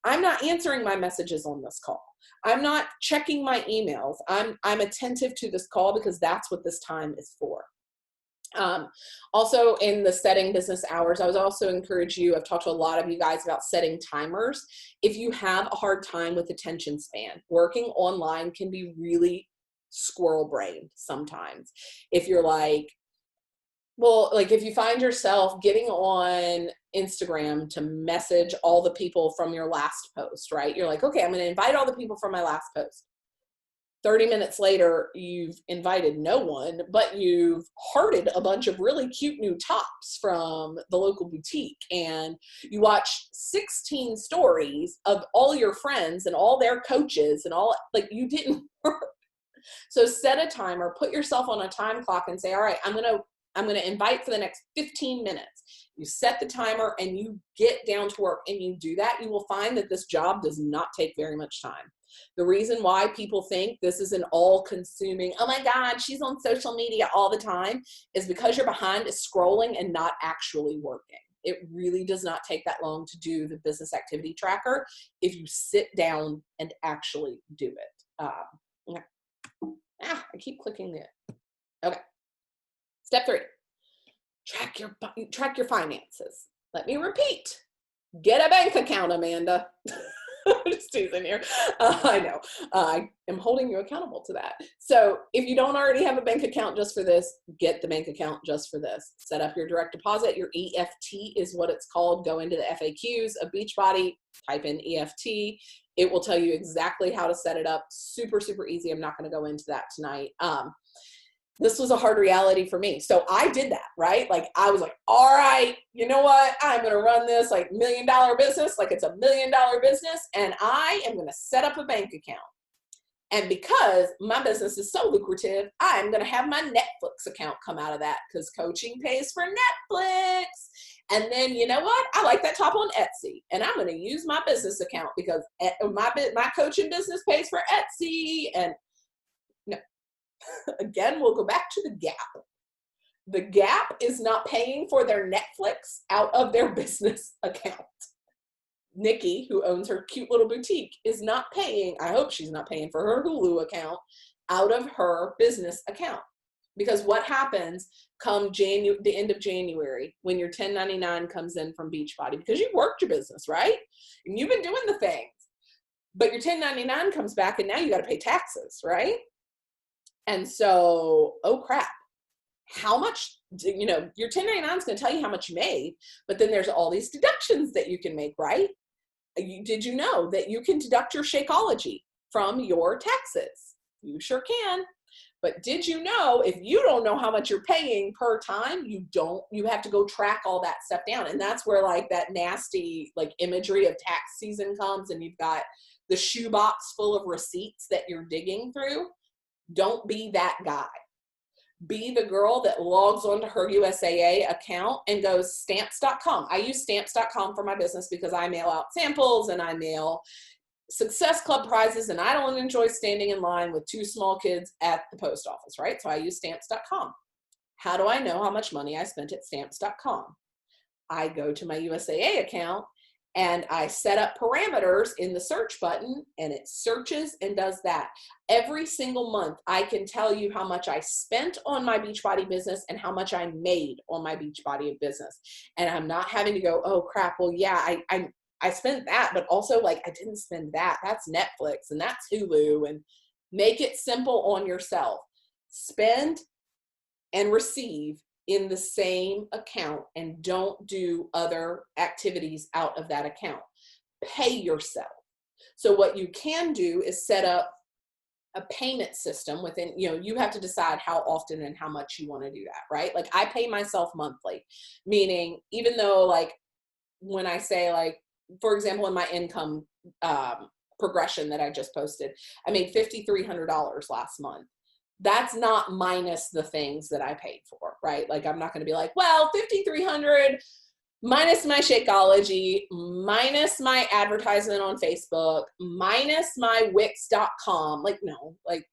I'm not answering my messages on this call. I'm not checking my emails. I'm attentive to this call because that's what this time is for. Also in the setting business hours, I would also encourage you, I've talked to a lot of you guys about setting timers. If you have a hard time with attention span, working online can be really squirrel brained sometimes. If you're like, Well, like if you find yourself getting on Instagram to message all the people from your last post, right? You're like, okay, I'm going to invite all the people from my last post. 30 minutes later, you've invited no one, but you've hearted a bunch of really cute new tops from the local boutique. And you watch 16 stories of all your friends and all their coaches and all, like you didn't work. So set a timer, put yourself on a time clock and say, all right, I'm going to invite for the next 15 minutes. You set the timer and you get down to work and you do that. You will find that this job does not take very much time. The reason why people think this is an all-consuming, oh my God, she's on social media all the time, is because you're behind scrolling and not actually working. It really does not take that long to do the business activity tracker if you sit down and actually do it. Okay. I keep clicking it. Okay. Step 3, track your finances. Let me repeat. Get a bank account, Amanda. I'm just teasing here. I know. I am holding you accountable to that. So if you don't already have a bank account just for this, get the bank account just for this. Set up your direct deposit. Your EFT is what it's called. Go into the FAQs of Beachbody, type in EFT. It will tell you exactly how to set it up. Super, super easy. I'm not going to go into that tonight. This was a hard reality for me. So I did that, right? Like I was like, all right, you know what? I'm going to run this like $1 million business. Like it's $1 million business. And I am going to set up a bank account. And because my business is so lucrative, I'm going to have my Netflix account come out of that because coaching pays for Netflix. And then you know what? I like that top on Etsy. And I'm going to use my business account because my coaching business pays for Etsy. And no. Again, we'll go back to the Gap. The Gap is not paying for their Netflix out of their business account. Nikki, who owns her cute little boutique, is not paying, I hope she's not paying for her Hulu account out of her business account. Because what happens come the end of January when your 1099 comes in from Beachbody, because you worked your business, right? And you've been doing the things. But your 1099 comes back and now you got to pay taxes, right? And so, oh crap, how much, your 1099 is going to tell you how much you made, but then there's all these deductions that you can make, right? Did you know that you can deduct your Shakeology from your taxes? You sure can. But did you know if you don't know how much you're paying per time, you have to go track all that stuff down. And that's where like that nasty like imagery of tax season comes and you've got the shoebox full of receipts that you're digging through. Don't be that guy. Be the girl that logs onto her USAA account and goes stamps.com. I use stamps.com for my business because I mail out samples and I mail Success Club prizes and I don't enjoy standing in line with 2 small kids at the post office, right? So I use stamps.com. How do I know how much money I spent at stamps.com? I go to my USAA account and I set up parameters in the search button and it searches and does that. Every single month, I can tell you how much I spent on my Beachbody business and how much I made on my Beachbody business. And I'm not having to go, oh crap, well, yeah, I spent that, but also like I didn't spend that. That's Netflix and that's Hulu. And make it simple on yourself. Spend and receive in the same account and don't do other activities out of that account. Pay yourself. So what you can do is set up a payment system within, you have to decide how often and how much you want to do that, right? Like I pay myself monthly, meaning even though like when I say like, for example, in my income progression that I just posted, I made $5,300 last month. That's not minus the things that I paid for, right? Like I'm not going to be like, well, 5,300 minus my Shakeology, minus my advertisement on Facebook, minus my Wix.com. Like, no, like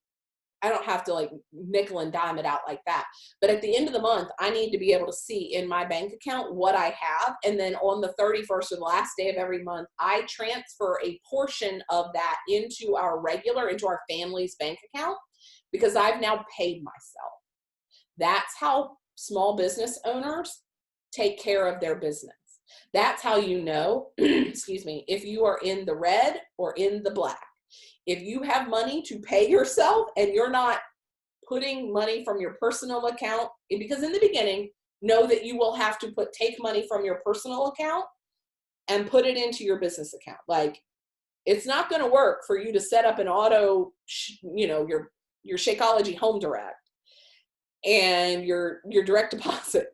I don't have to like nickel and dime it out like that. But at the end of the month, I need to be able to see in my bank account what I have. And then on the 31st or the last day of every month, I transfer a portion of that into our family's bank account because I've now paid myself. That's how small business owners take care of their business. That's how you know, excuse me, if you are in the red or in the black. If you have money to pay yourself and you're not putting money from your personal account, because in the beginning, know that you will have to take money from your personal account and put it into your business account. Like, it's not going to work for you to set up an auto, your Shakeology Home Direct and your direct deposit,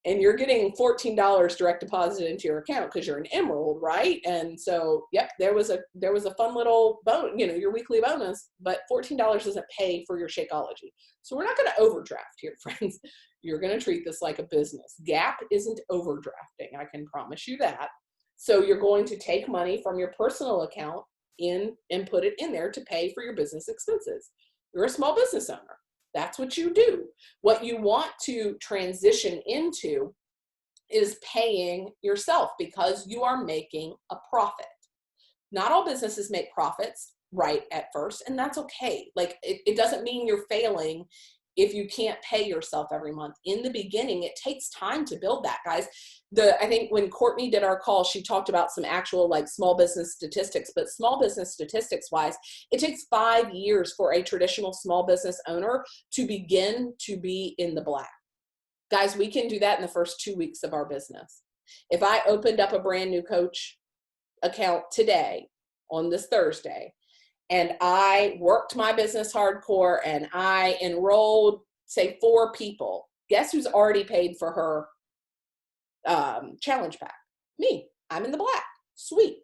and you're getting $14 direct deposit into your account because you're an Emerald, right? And so, yep, there was a fun little your weekly bonus, but $14 doesn't pay for your Shakeology. So we're not going to overdraft here, friends. You're going to treat this like a business. Gap isn't overdrafting, I can promise you that. So you're going to take money from your personal account and put it in there to pay for your business expenses. You're a small business owner. That's what you do. What you want to transition into is paying yourself because you are making a profit. Not all businesses make profits right at first, and that's okay. Like, it doesn't mean you're failing if you can't pay yourself every month. In the beginning, it takes time to build that, guys. I think when Courtney did our call, she talked about some actual like small business statistics, but small business statistics wise, it takes 5 years for a traditional small business owner to begin to be in the black. Guys, we can do that in the first 2 weeks of our business. If I opened up a brand new coach account today on this Thursday, and I worked my business hardcore and I enrolled, say, 4 people, guess who's already paid for her challenge pack? Me. I'm in the black. Sweet.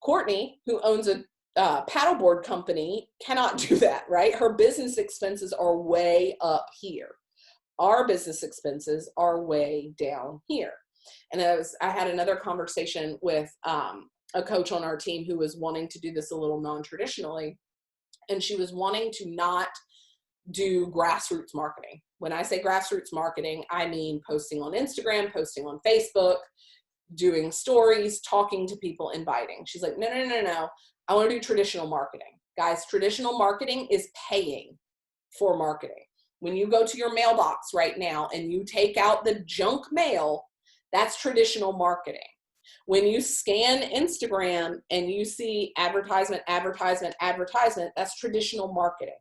Courtney, who owns a paddleboard company, cannot do that, right? Her business expenses are way up here. Our business expenses are way down here. And I had another conversation with a coach on our team who was wanting to do this a little non-traditionally, and she was wanting to not do grassroots marketing. When I say grassroots marketing, I mean posting on Instagram, posting on Facebook, doing stories, talking to people, inviting. She's like, no. I want to do traditional marketing. Guys, traditional marketing is paying for marketing. When you go to your mailbox right now and you take out the junk mail, that's traditional marketing. When you scan Instagram and you see advertisement, that's traditional marketing.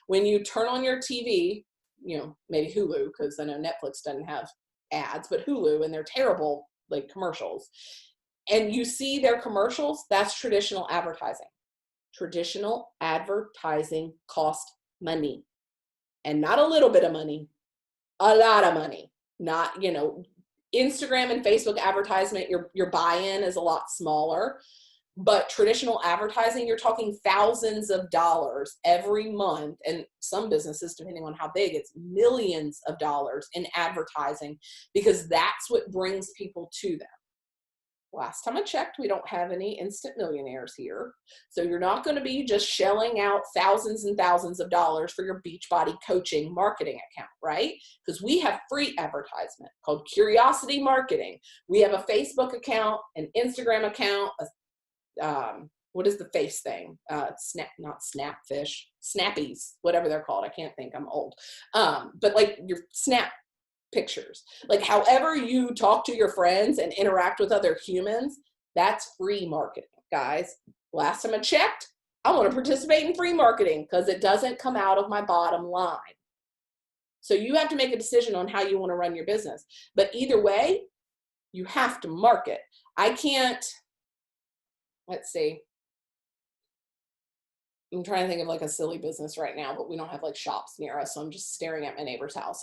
When you turn on your TV, maybe Hulu, because I know Netflix doesn't have ads, but Hulu, and they're terrible, like, commercials, and you see their commercials, that's traditional advertising. Traditional advertising costs money, and not a little bit of money, a lot of money. Not, Instagram and Facebook advertisement, your buy-in is a lot smaller, but traditional advertising, you're talking thousands of dollars every month, and some businesses, depending on how big, it's millions of dollars in advertising, because that's what brings people to them. Last time I checked, we don't have any instant millionaires here. So you're not going to be just shelling out thousands and thousands of dollars for your Beachbody coaching marketing account, right? Because we have free advertisement called Curiosity Marketing. We have a Facebook account, an Instagram account, what is the face thing? Not Snapfish, Snappies, whatever they're called. I can't think, I'm old. But like your Snap pictures, like however you talk to your friends and interact with other humans, that's free marketing, guys. Last time I checked, I want to participate in free marketing because it doesn't come out of my bottom line. So you have to make a decision on how you want to run your business. But either way, you have to market. I can't, let's see. I'm trying to think of like a silly business right now, but we don't have like shops near us. So I'm just staring at my neighbor's house.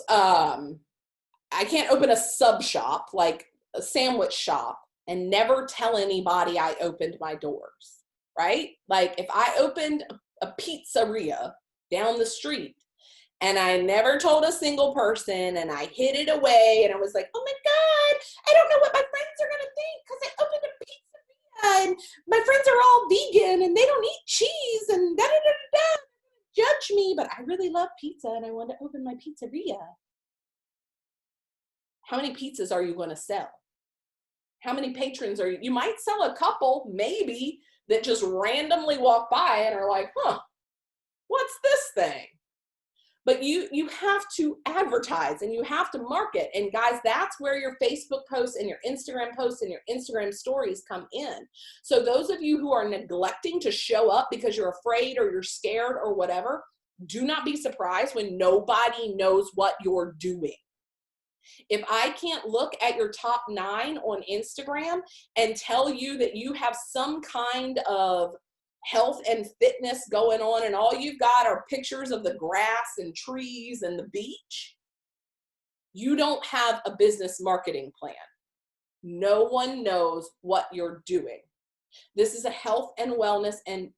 I can't open a sub shop, like a sandwich shop, and never tell anybody I opened my doors, right? Like if I opened a pizzeria down the street and I never told a single person and I hid it away and I was like, oh my God, I don't know what my friends are going to think because I opened a pizzeria and my friends are all vegan and they don't eat cheese and da-da-da-da-da. Judge me, but I really love pizza and I want to open my pizzeria. How many pizzas are you going to sell? How many patrons are you might sell a couple, maybe, that just randomly walk by and are like, what's this thing? But you have to advertise and you have to market. And guys, that's where your Facebook posts and your Instagram posts and your Instagram stories come in. So those of you who are neglecting to show up because you're afraid or you're scared or whatever, do not be surprised when nobody knows what you're doing. If I can't look at your top 9 on Instagram and tell you that you have some kind of health and fitness going on and all you've got are pictures of the grass and trees and the beach, you don't have a business marketing plan. No one knows what you're doing. This is a health and wellness and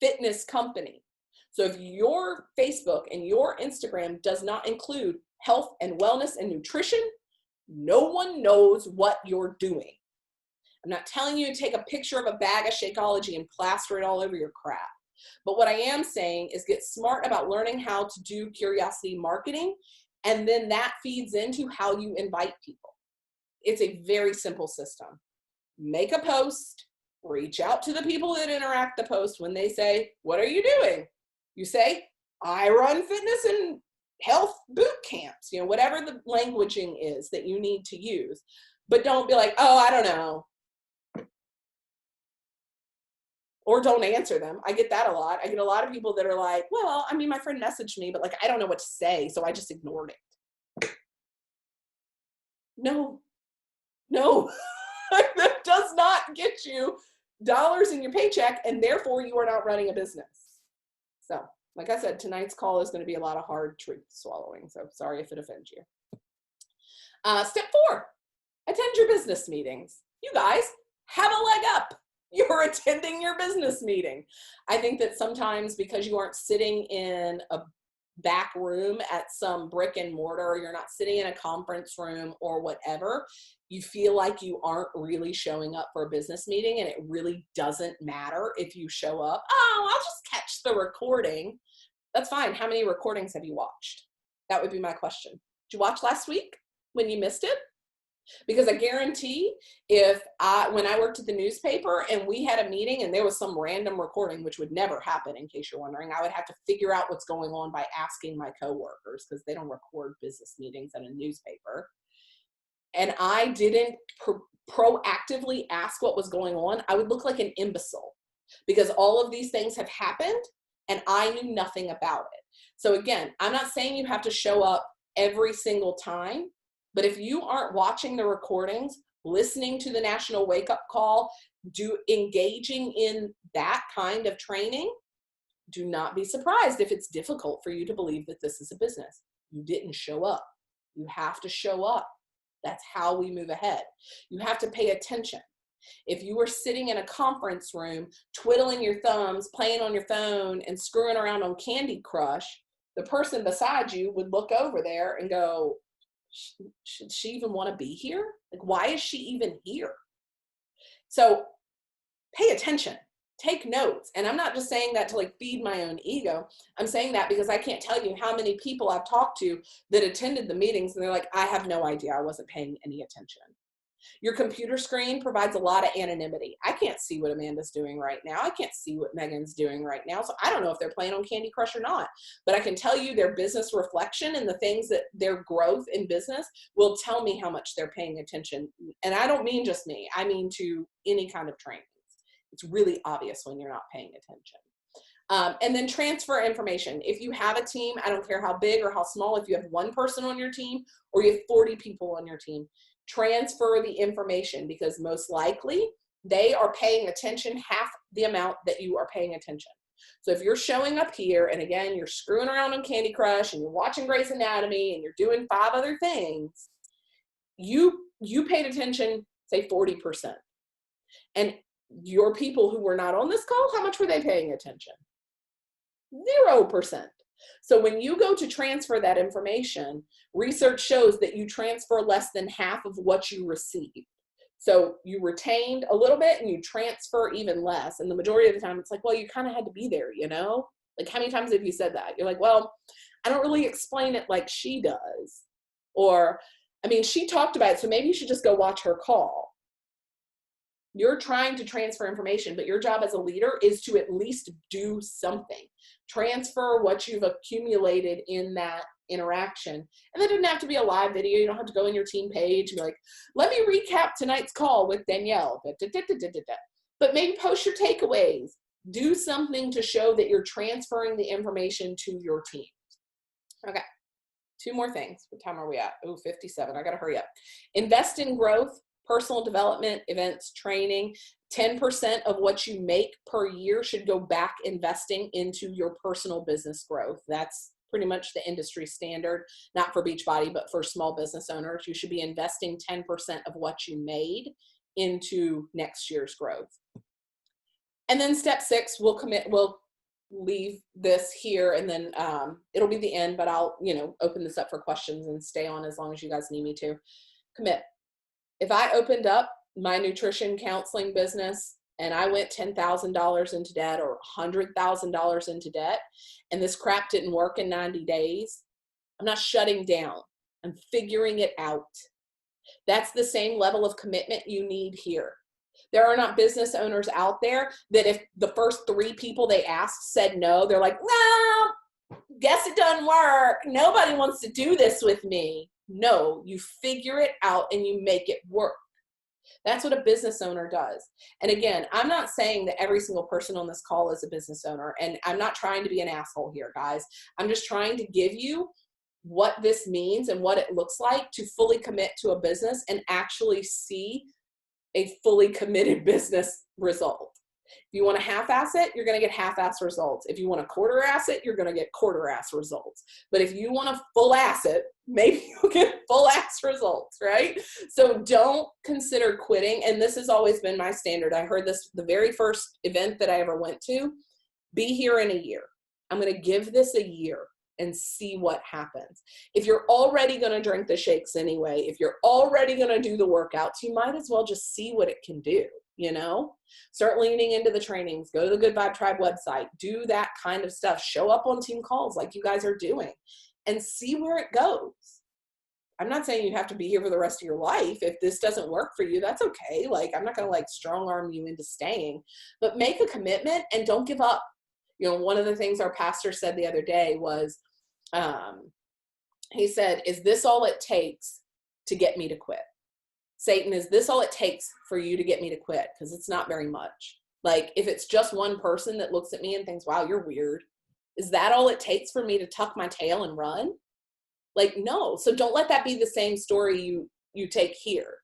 fitness company. So if your Facebook and your Instagram does not include health and wellness and nutrition, no one knows what you're doing. I'm not telling you to take a picture of a bag of Shakeology and plaster it all over your crap. But what I am saying is get smart about learning how to do curiosity marketing, and then that feeds into how you invite people. It's a very simple system. Make a post, reach out to the people that interact the post. When they say, what are you doing? You say, I run fitness and health boot camps, you know, whatever the languaging is that you need to use. But don't be like, oh, I don't know. Or don't answer them. I get that a lot. I get a lot of people that are like, well, I mean, my friend messaged me, but like, I don't know what to say, so I just ignored it. No, that does not get you dollars in your paycheck, and therefore you are not running a business. So, like I said, tonight's call is going to be a lot of hard truth swallowing, so sorry if it offends you. Step 4, attend your business meetings. You guys have a leg up. You're attending your business meeting. I think that sometimes because you aren't sitting in a back room at some brick and mortar, or you're not sitting in a conference room or whatever, you feel like you aren't really showing up for a business meeting, and it really doesn't matter if you show up. Oh, I'll just catch the recording. That's fine. How many recordings have you watched? That would be my question. Did you watch last week when you missed it? Because I guarantee when I worked at the newspaper and we had a meeting and there was some random recording, which would never happen in case you're wondering, I would have to figure out what's going on by asking my coworkers, because they don't record business meetings at a newspaper. And I didn't proactively ask what was going on, I would look like an imbecile, because all of these things have happened and I knew nothing about it. So again, I'm not saying you have to show up every single time, but if you aren't watching the recordings, listening to the National Wake Up Call, engaging in that kind of training, do not be surprised if it's difficult for you to believe that this is a business. You didn't show up. You have to show up. That's how we move ahead. You have to pay attention. If you were sitting in a conference room, twiddling your thumbs, playing on your phone, and screwing around on Candy Crush, the person beside you would look over there and go, should she even want to be here? Like, why is she even here? So pay attention, take notes. And I'm not just saying that to like feed my own ego. I'm saying that because I can't tell you how many people I've talked to that attended the meetings and they're like, I have no idea. I wasn't paying any attention. Your computer screen provides a lot of anonymity. I can't see what Amanda's doing right now. I can't see what Megan's doing right now. So I don't know if they're playing on Candy Crush or not, but I can tell you their business reflection and the things that their growth in business will tell me how much they're paying attention. And I don't mean just me. I mean to any kind of training. It's really obvious when you're not paying attention. And then transfer information. If you have a team, I don't care how big or how small, if you have one person on your team or you have 40 people on your team, transfer the information, because most likely they are paying attention half the amount that you are paying attention. So if you're showing up here and again, you're screwing around on Candy Crush and you're watching Grey's Anatomy and you're doing 5 other things, you paid attention, say 40%. And your people who were not on this call, how much were they paying attention? 0%. So when you go to transfer that information, research shows that you transfer less than half of what you received. So you retained a little bit and you transfer even less. And the majority of the time it's like, well, you kind of had to be there, you know? Like, how many times have you said that? You're like, well, I don't really explain it like she does. Or, I mean, she talked about it, so maybe you should just go watch her call. You're trying to transfer information, but your job as a leader is to at least do something. Transfer what you've accumulated in that interaction. And that doesn't have to be a live video. You don't have to go in your team page and be like, let me recap tonight's call with Danielle. But maybe post your takeaways. Do something to show that you're transferring the information to your team. Okay. 2 more things. What time are we at? Oh, 57. I got to hurry up. Invest in growth, personal development, events, training. 10% of what you make per year should go back investing into your personal business growth. That's pretty much the industry standard, not for Beachbody, but for small business owners. You should be investing 10% of what you made into next year's growth. And then step 6, we'll leave this here, and then it'll be the end, but I'll, open this up for questions and stay on as long as you guys need me to. Commit. If I opened up my nutrition counseling business and I went $10,000 into debt or $100,000 into debt, and this crap didn't work in 90 days, I'm not shutting down. I'm figuring it out. That's the same level of commitment you need here. There are not business owners out there that if the first 3 people they asked said no, they're like, well, guess it doesn't work. Nobody wants to do this with me. No, you figure it out and you make it work. That's what a business owner does. And again, I'm not saying that every single person on this call is a business owner, and I'm not trying to be an asshole here, guys. I'm just trying to give you what this means and what it looks like to fully commit to a business and actually see a fully committed business result. If you want to half-ass it, you're going to get half-ass results. If you want to quarter-ass it, you're going to get quarter-ass results. But if you want to full-ass it, maybe you'll get full-ass results, right? So don't consider quitting. And this has always been my standard. I heard this the very first event that I ever went to. Be here in a year. I'm going to give this a year and see what happens. If you're already going to drink the shakes anyway, if you're already going to do the workouts, you might as well just see what it can do, Start leaning into the trainings, go to the Good Vibe Tribe website, do that kind of stuff, show up on team calls like you guys are doing and see where it goes. I'm not saying you have to be here for the rest of your life. If this doesn't work for you, that's okay. I'm not going to strong arm you into staying, but make a commitment and don't give up. One of the things our pastor said the other day was, he said, is this all it takes to get me to quit? Satan, is this all it takes for you to get me to quit? Because it's not very much. If it's just one person that looks at me and thinks, wow, you're weird, is that all it takes for me to tuck my tail and run? No. So don't let that be the same story you take here.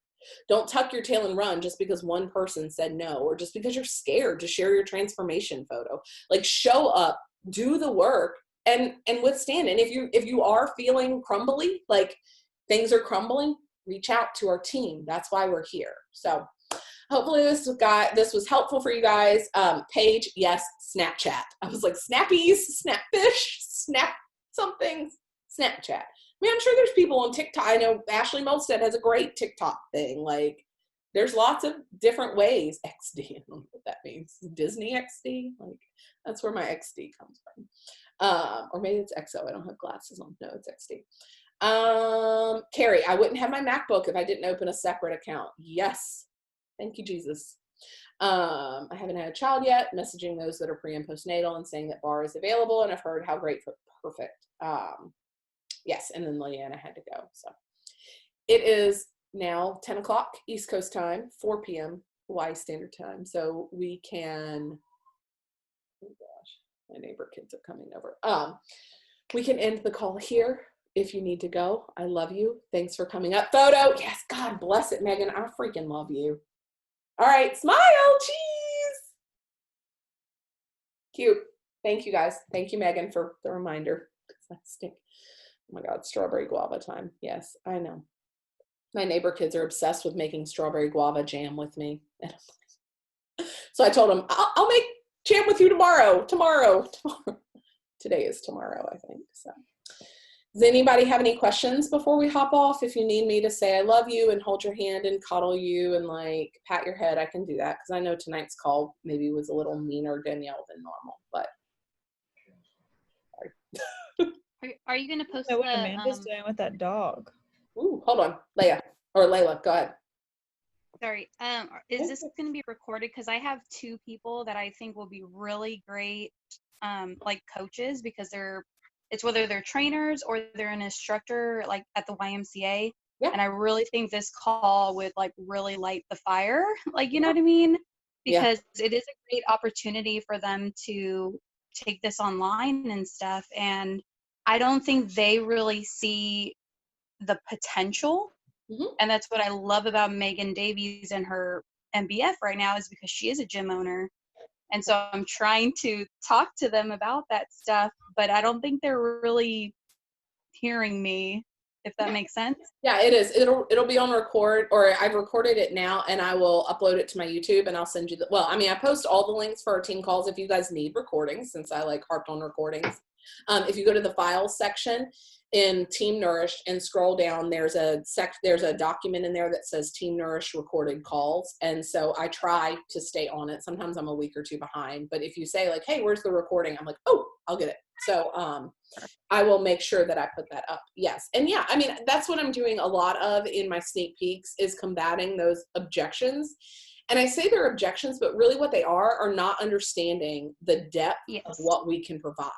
Don't tuck your tail and run just because one person said no, or just because you're scared to share your transformation photo. Show up, do the work, and withstand. And if you are feeling crumbly, things are crumbling, reach out to our team. That's why we're here. So hopefully this was helpful for you guys. Paige, yes, Snapchat. I was like, Snappies, Snapfish, Snap something, Snapchat. I'm sure there's people on TikTok. I know Ashley Molstead has a great TikTok thing. There's lots of different ways. XD, I don't know what that means. Disney XD? That's where my XD comes from. Or maybe it's XO. I don't have glasses on. No, it's XD. Carrie, I wouldn't have my MacBook if I didn't open a separate account. Yes. Thank you, Jesus. I haven't had a child yet. Messaging those that are pre and postnatal and saying that bar is available, and I've heard how great for perfect. Yes, and then Leanna had to go. So it is now 10 o'clock East Coast time, 4 p.m. Hawaii Standard Time. So we can, oh gosh, my neighbor kids are coming over. We can end the call here if you need to go. I love you. Thanks for coming up. Photo. Yes, God bless it, Megan. I freaking love you. All right, smile. Cheese. Cute. Thank you, guys. Thank you, Megan, for the reminder. Oh my God, strawberry guava time. Yes, I know. My neighbor kids are obsessed with making strawberry guava jam with me. So I told them, I'll make jam with you tomorrow. Today is tomorrow, I think. So does anybody have any questions before we hop off? If you need me to say I love you and hold your hand and cuddle you and pat your head, I can do that, because I know tonight's call maybe was a little meaner Danielle than normal, but Are you going to post what Amanda's doing with that dog? Ooh, hold on, Layla, go ahead. Sorry. Is this going to be recorded? Because I have 2 people that I think will be really great, coaches, because it's whether they're trainers or they're an instructor, at the YMCA. Yeah. And I really think this call would really light the fire, you know what I mean? Because it is a great opportunity for them to take this online and stuff. And I don't think they really see the potential. Mhm. And that's what I love about Megan Davies and her MBF right now, is because she is a gym owner. And so I'm trying to talk to them about that stuff, but I don't think they're really hearing me, if that makes sense. Yeah, it is. It'll be on record, or I've recorded it now, and I will upload it to my YouTube, and I'll send you I post all the links for our team calls if you guys need recordings, since I harped on recordings. If you go to the files section in Team Nourished and scroll down, there's a document in there that says Team Nourished recorded calls. And so I try to stay on it. Sometimes I'm a week or two behind, but if you say hey, where's the recording? I'm oh, I'll get it. So, I will make sure that I put that up. Yes. And yeah, that's what I'm doing a lot of in my sneak peeks, is combating those objections. And I say they're objections, but really what they are not understanding the depth of what we can provide.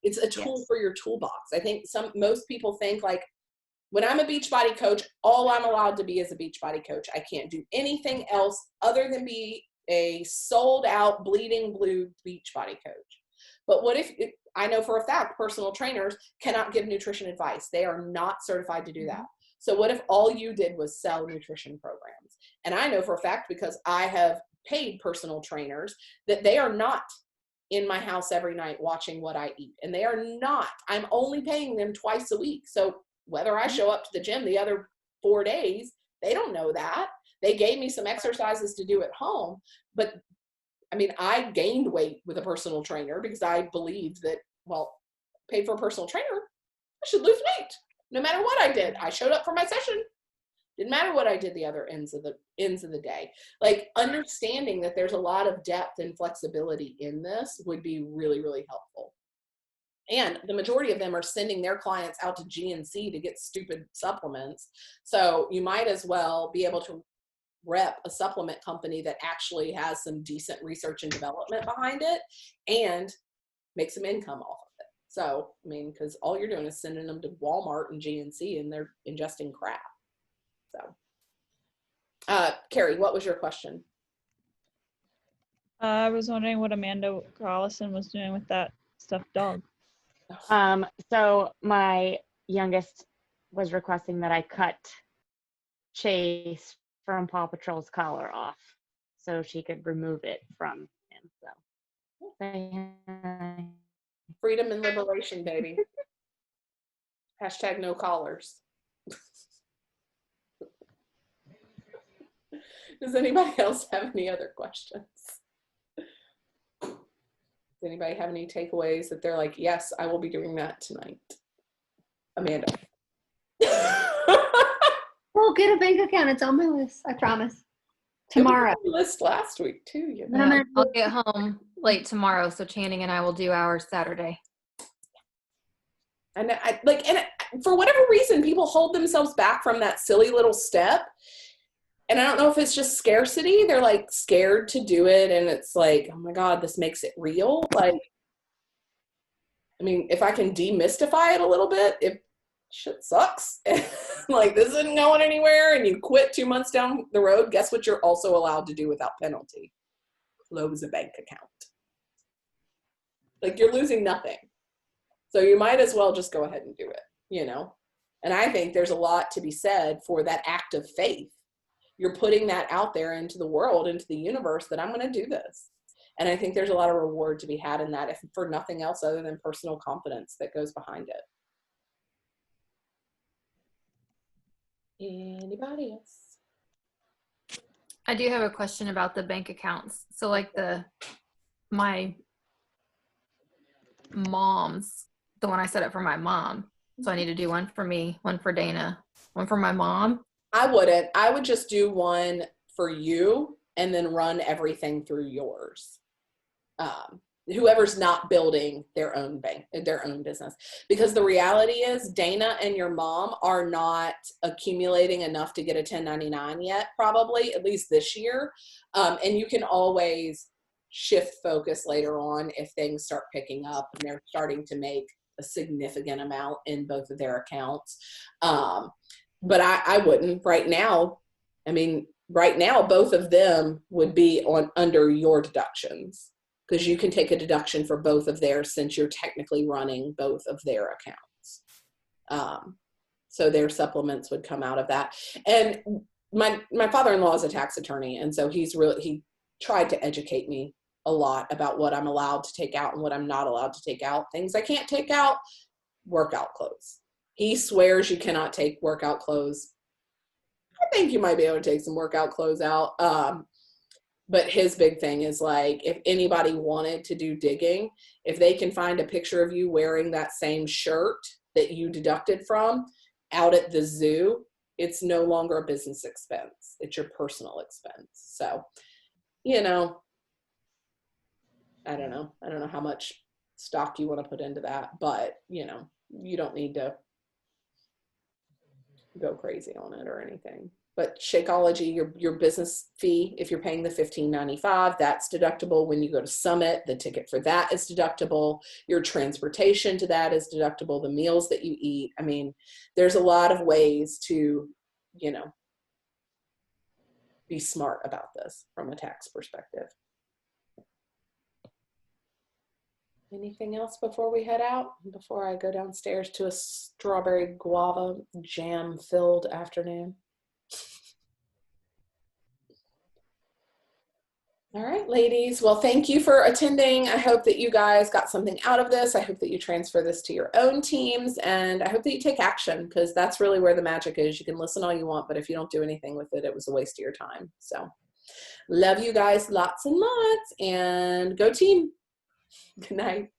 It's a tool for your toolbox. I think most people think when I'm a Beachbody coach, all I'm allowed to be is a Beachbody coach. I can't do anything else other than be a sold out, bleeding blue Beachbody coach. But what if, I know for a fact, personal trainers cannot give nutrition advice. They are not certified to do that. So what if all you did was sell nutrition programs? And I know for a fact, because I have paid personal trainers, that they are not in my house every night watching what I eat. And they are not. I'm only paying them twice a week. So whether I show up to the gym the other 4 days, they don't know that. They gave me some exercises to do at home, but I gained weight with a personal trainer because I believed that, paid for a personal trainer, I should lose weight. No matter what I did, I showed up for my session. Didn't matter what I did the other ends of the day. Understanding that there's a lot of depth and flexibility in this would be really, really helpful. And the majority of them are sending their clients out to GNC to get stupid supplements. So you might as well be able to rep a supplement company that actually has some decent research and development behind it and make some income off of it. So, because all you're doing is sending them to Walmart and GNC and they're ingesting crap. So, Carrie, what was your question? I was wondering what Amanda Collison was doing with that stuffed dog. So my youngest was requesting that I cut Chase from Paw Patrol's collar off so she could remove it from him. So Freedom and liberation, baby. Hashtag no collars. Does anybody else have any other questions? Does anybody have any takeaways that they're yes, I will be doing that tonight? Amanda. Well, get a bank account. It's on my list. I promise. Tomorrow. It was on the list last week too. Yeah, I'll get home late tomorrow, so Channing and I will do ours Saturday. And for whatever reason, people hold themselves back from that silly little step. And I don't know if it's just scarcity. They're scared to do it. And it's oh my God, this makes it real. If I can demystify it a little bit, if shit sucks, this isn't going anywhere, and you quit 2 months down the road, guess what you're also allowed to do without penalty? Close a bank account. You're losing nothing. So you might as well just go ahead and do it, And I think there's a lot to be said for that act of faith. You're putting that out there into the world, into the universe, that I'm going to do this. And I think there's a lot of reward to be had in that, if for nothing else other than personal confidence that goes behind it. Anybody else? I do have a question about the bank accounts. So my mom's, the one I set up for my mom. So I need to do one for me, one for Dana, one for my mom. I wouldn't. I would just do one for you and then run everything through yours. Whoever's not building their own bank, their own business. Because the reality is Dana and your mom are not accumulating enough to get a 1099 yet, probably, at least this year. And you can always shift focus later on if things start picking up and they're starting to make a significant amount in both of their accounts. But I wouldn't right now. Right now, both of them would be under your deductions, because you can take a deduction for both of theirs since you're technically running both of their accounts. So their supplements would come out of that. And my father-in-law is a tax attorney, and so he tried to educate me a lot about what I'm allowed to take out and what I'm not allowed to take out. Things I can't take out, workout clothes. He swears you cannot take workout clothes. I think you might be able to take some workout clothes out. But his big thing is like, if anybody wanted to do digging, if they can find a picture of you wearing that same shirt that you deducted from out at the zoo, it's no longer a business expense. It's your personal expense. So, you know, I don't know how much stock you want to put into that, but you know, you don't need to go crazy on it or anything. But Shakeology, your business fee, if you're paying the $15.95, that's deductible. When you go to Summit, the ticket for that is deductible. Your transportation to that is deductible. The meals that you eat. I mean, there's a lot of ways to, you know, be smart about this from a tax perspective. Anything else before we head out? Before I go downstairs to a strawberry guava jam filled afternoon? All right, ladies. Well, thank you for attending. I hope that you guys got something out of this. I hope that you transfer this to your own teams, and I hope that you take action, because that's really where the magic is. You can listen all you want, but if you don't do anything with it, it was a waste of your time. So love you guys lots and lots, and go team. Good night.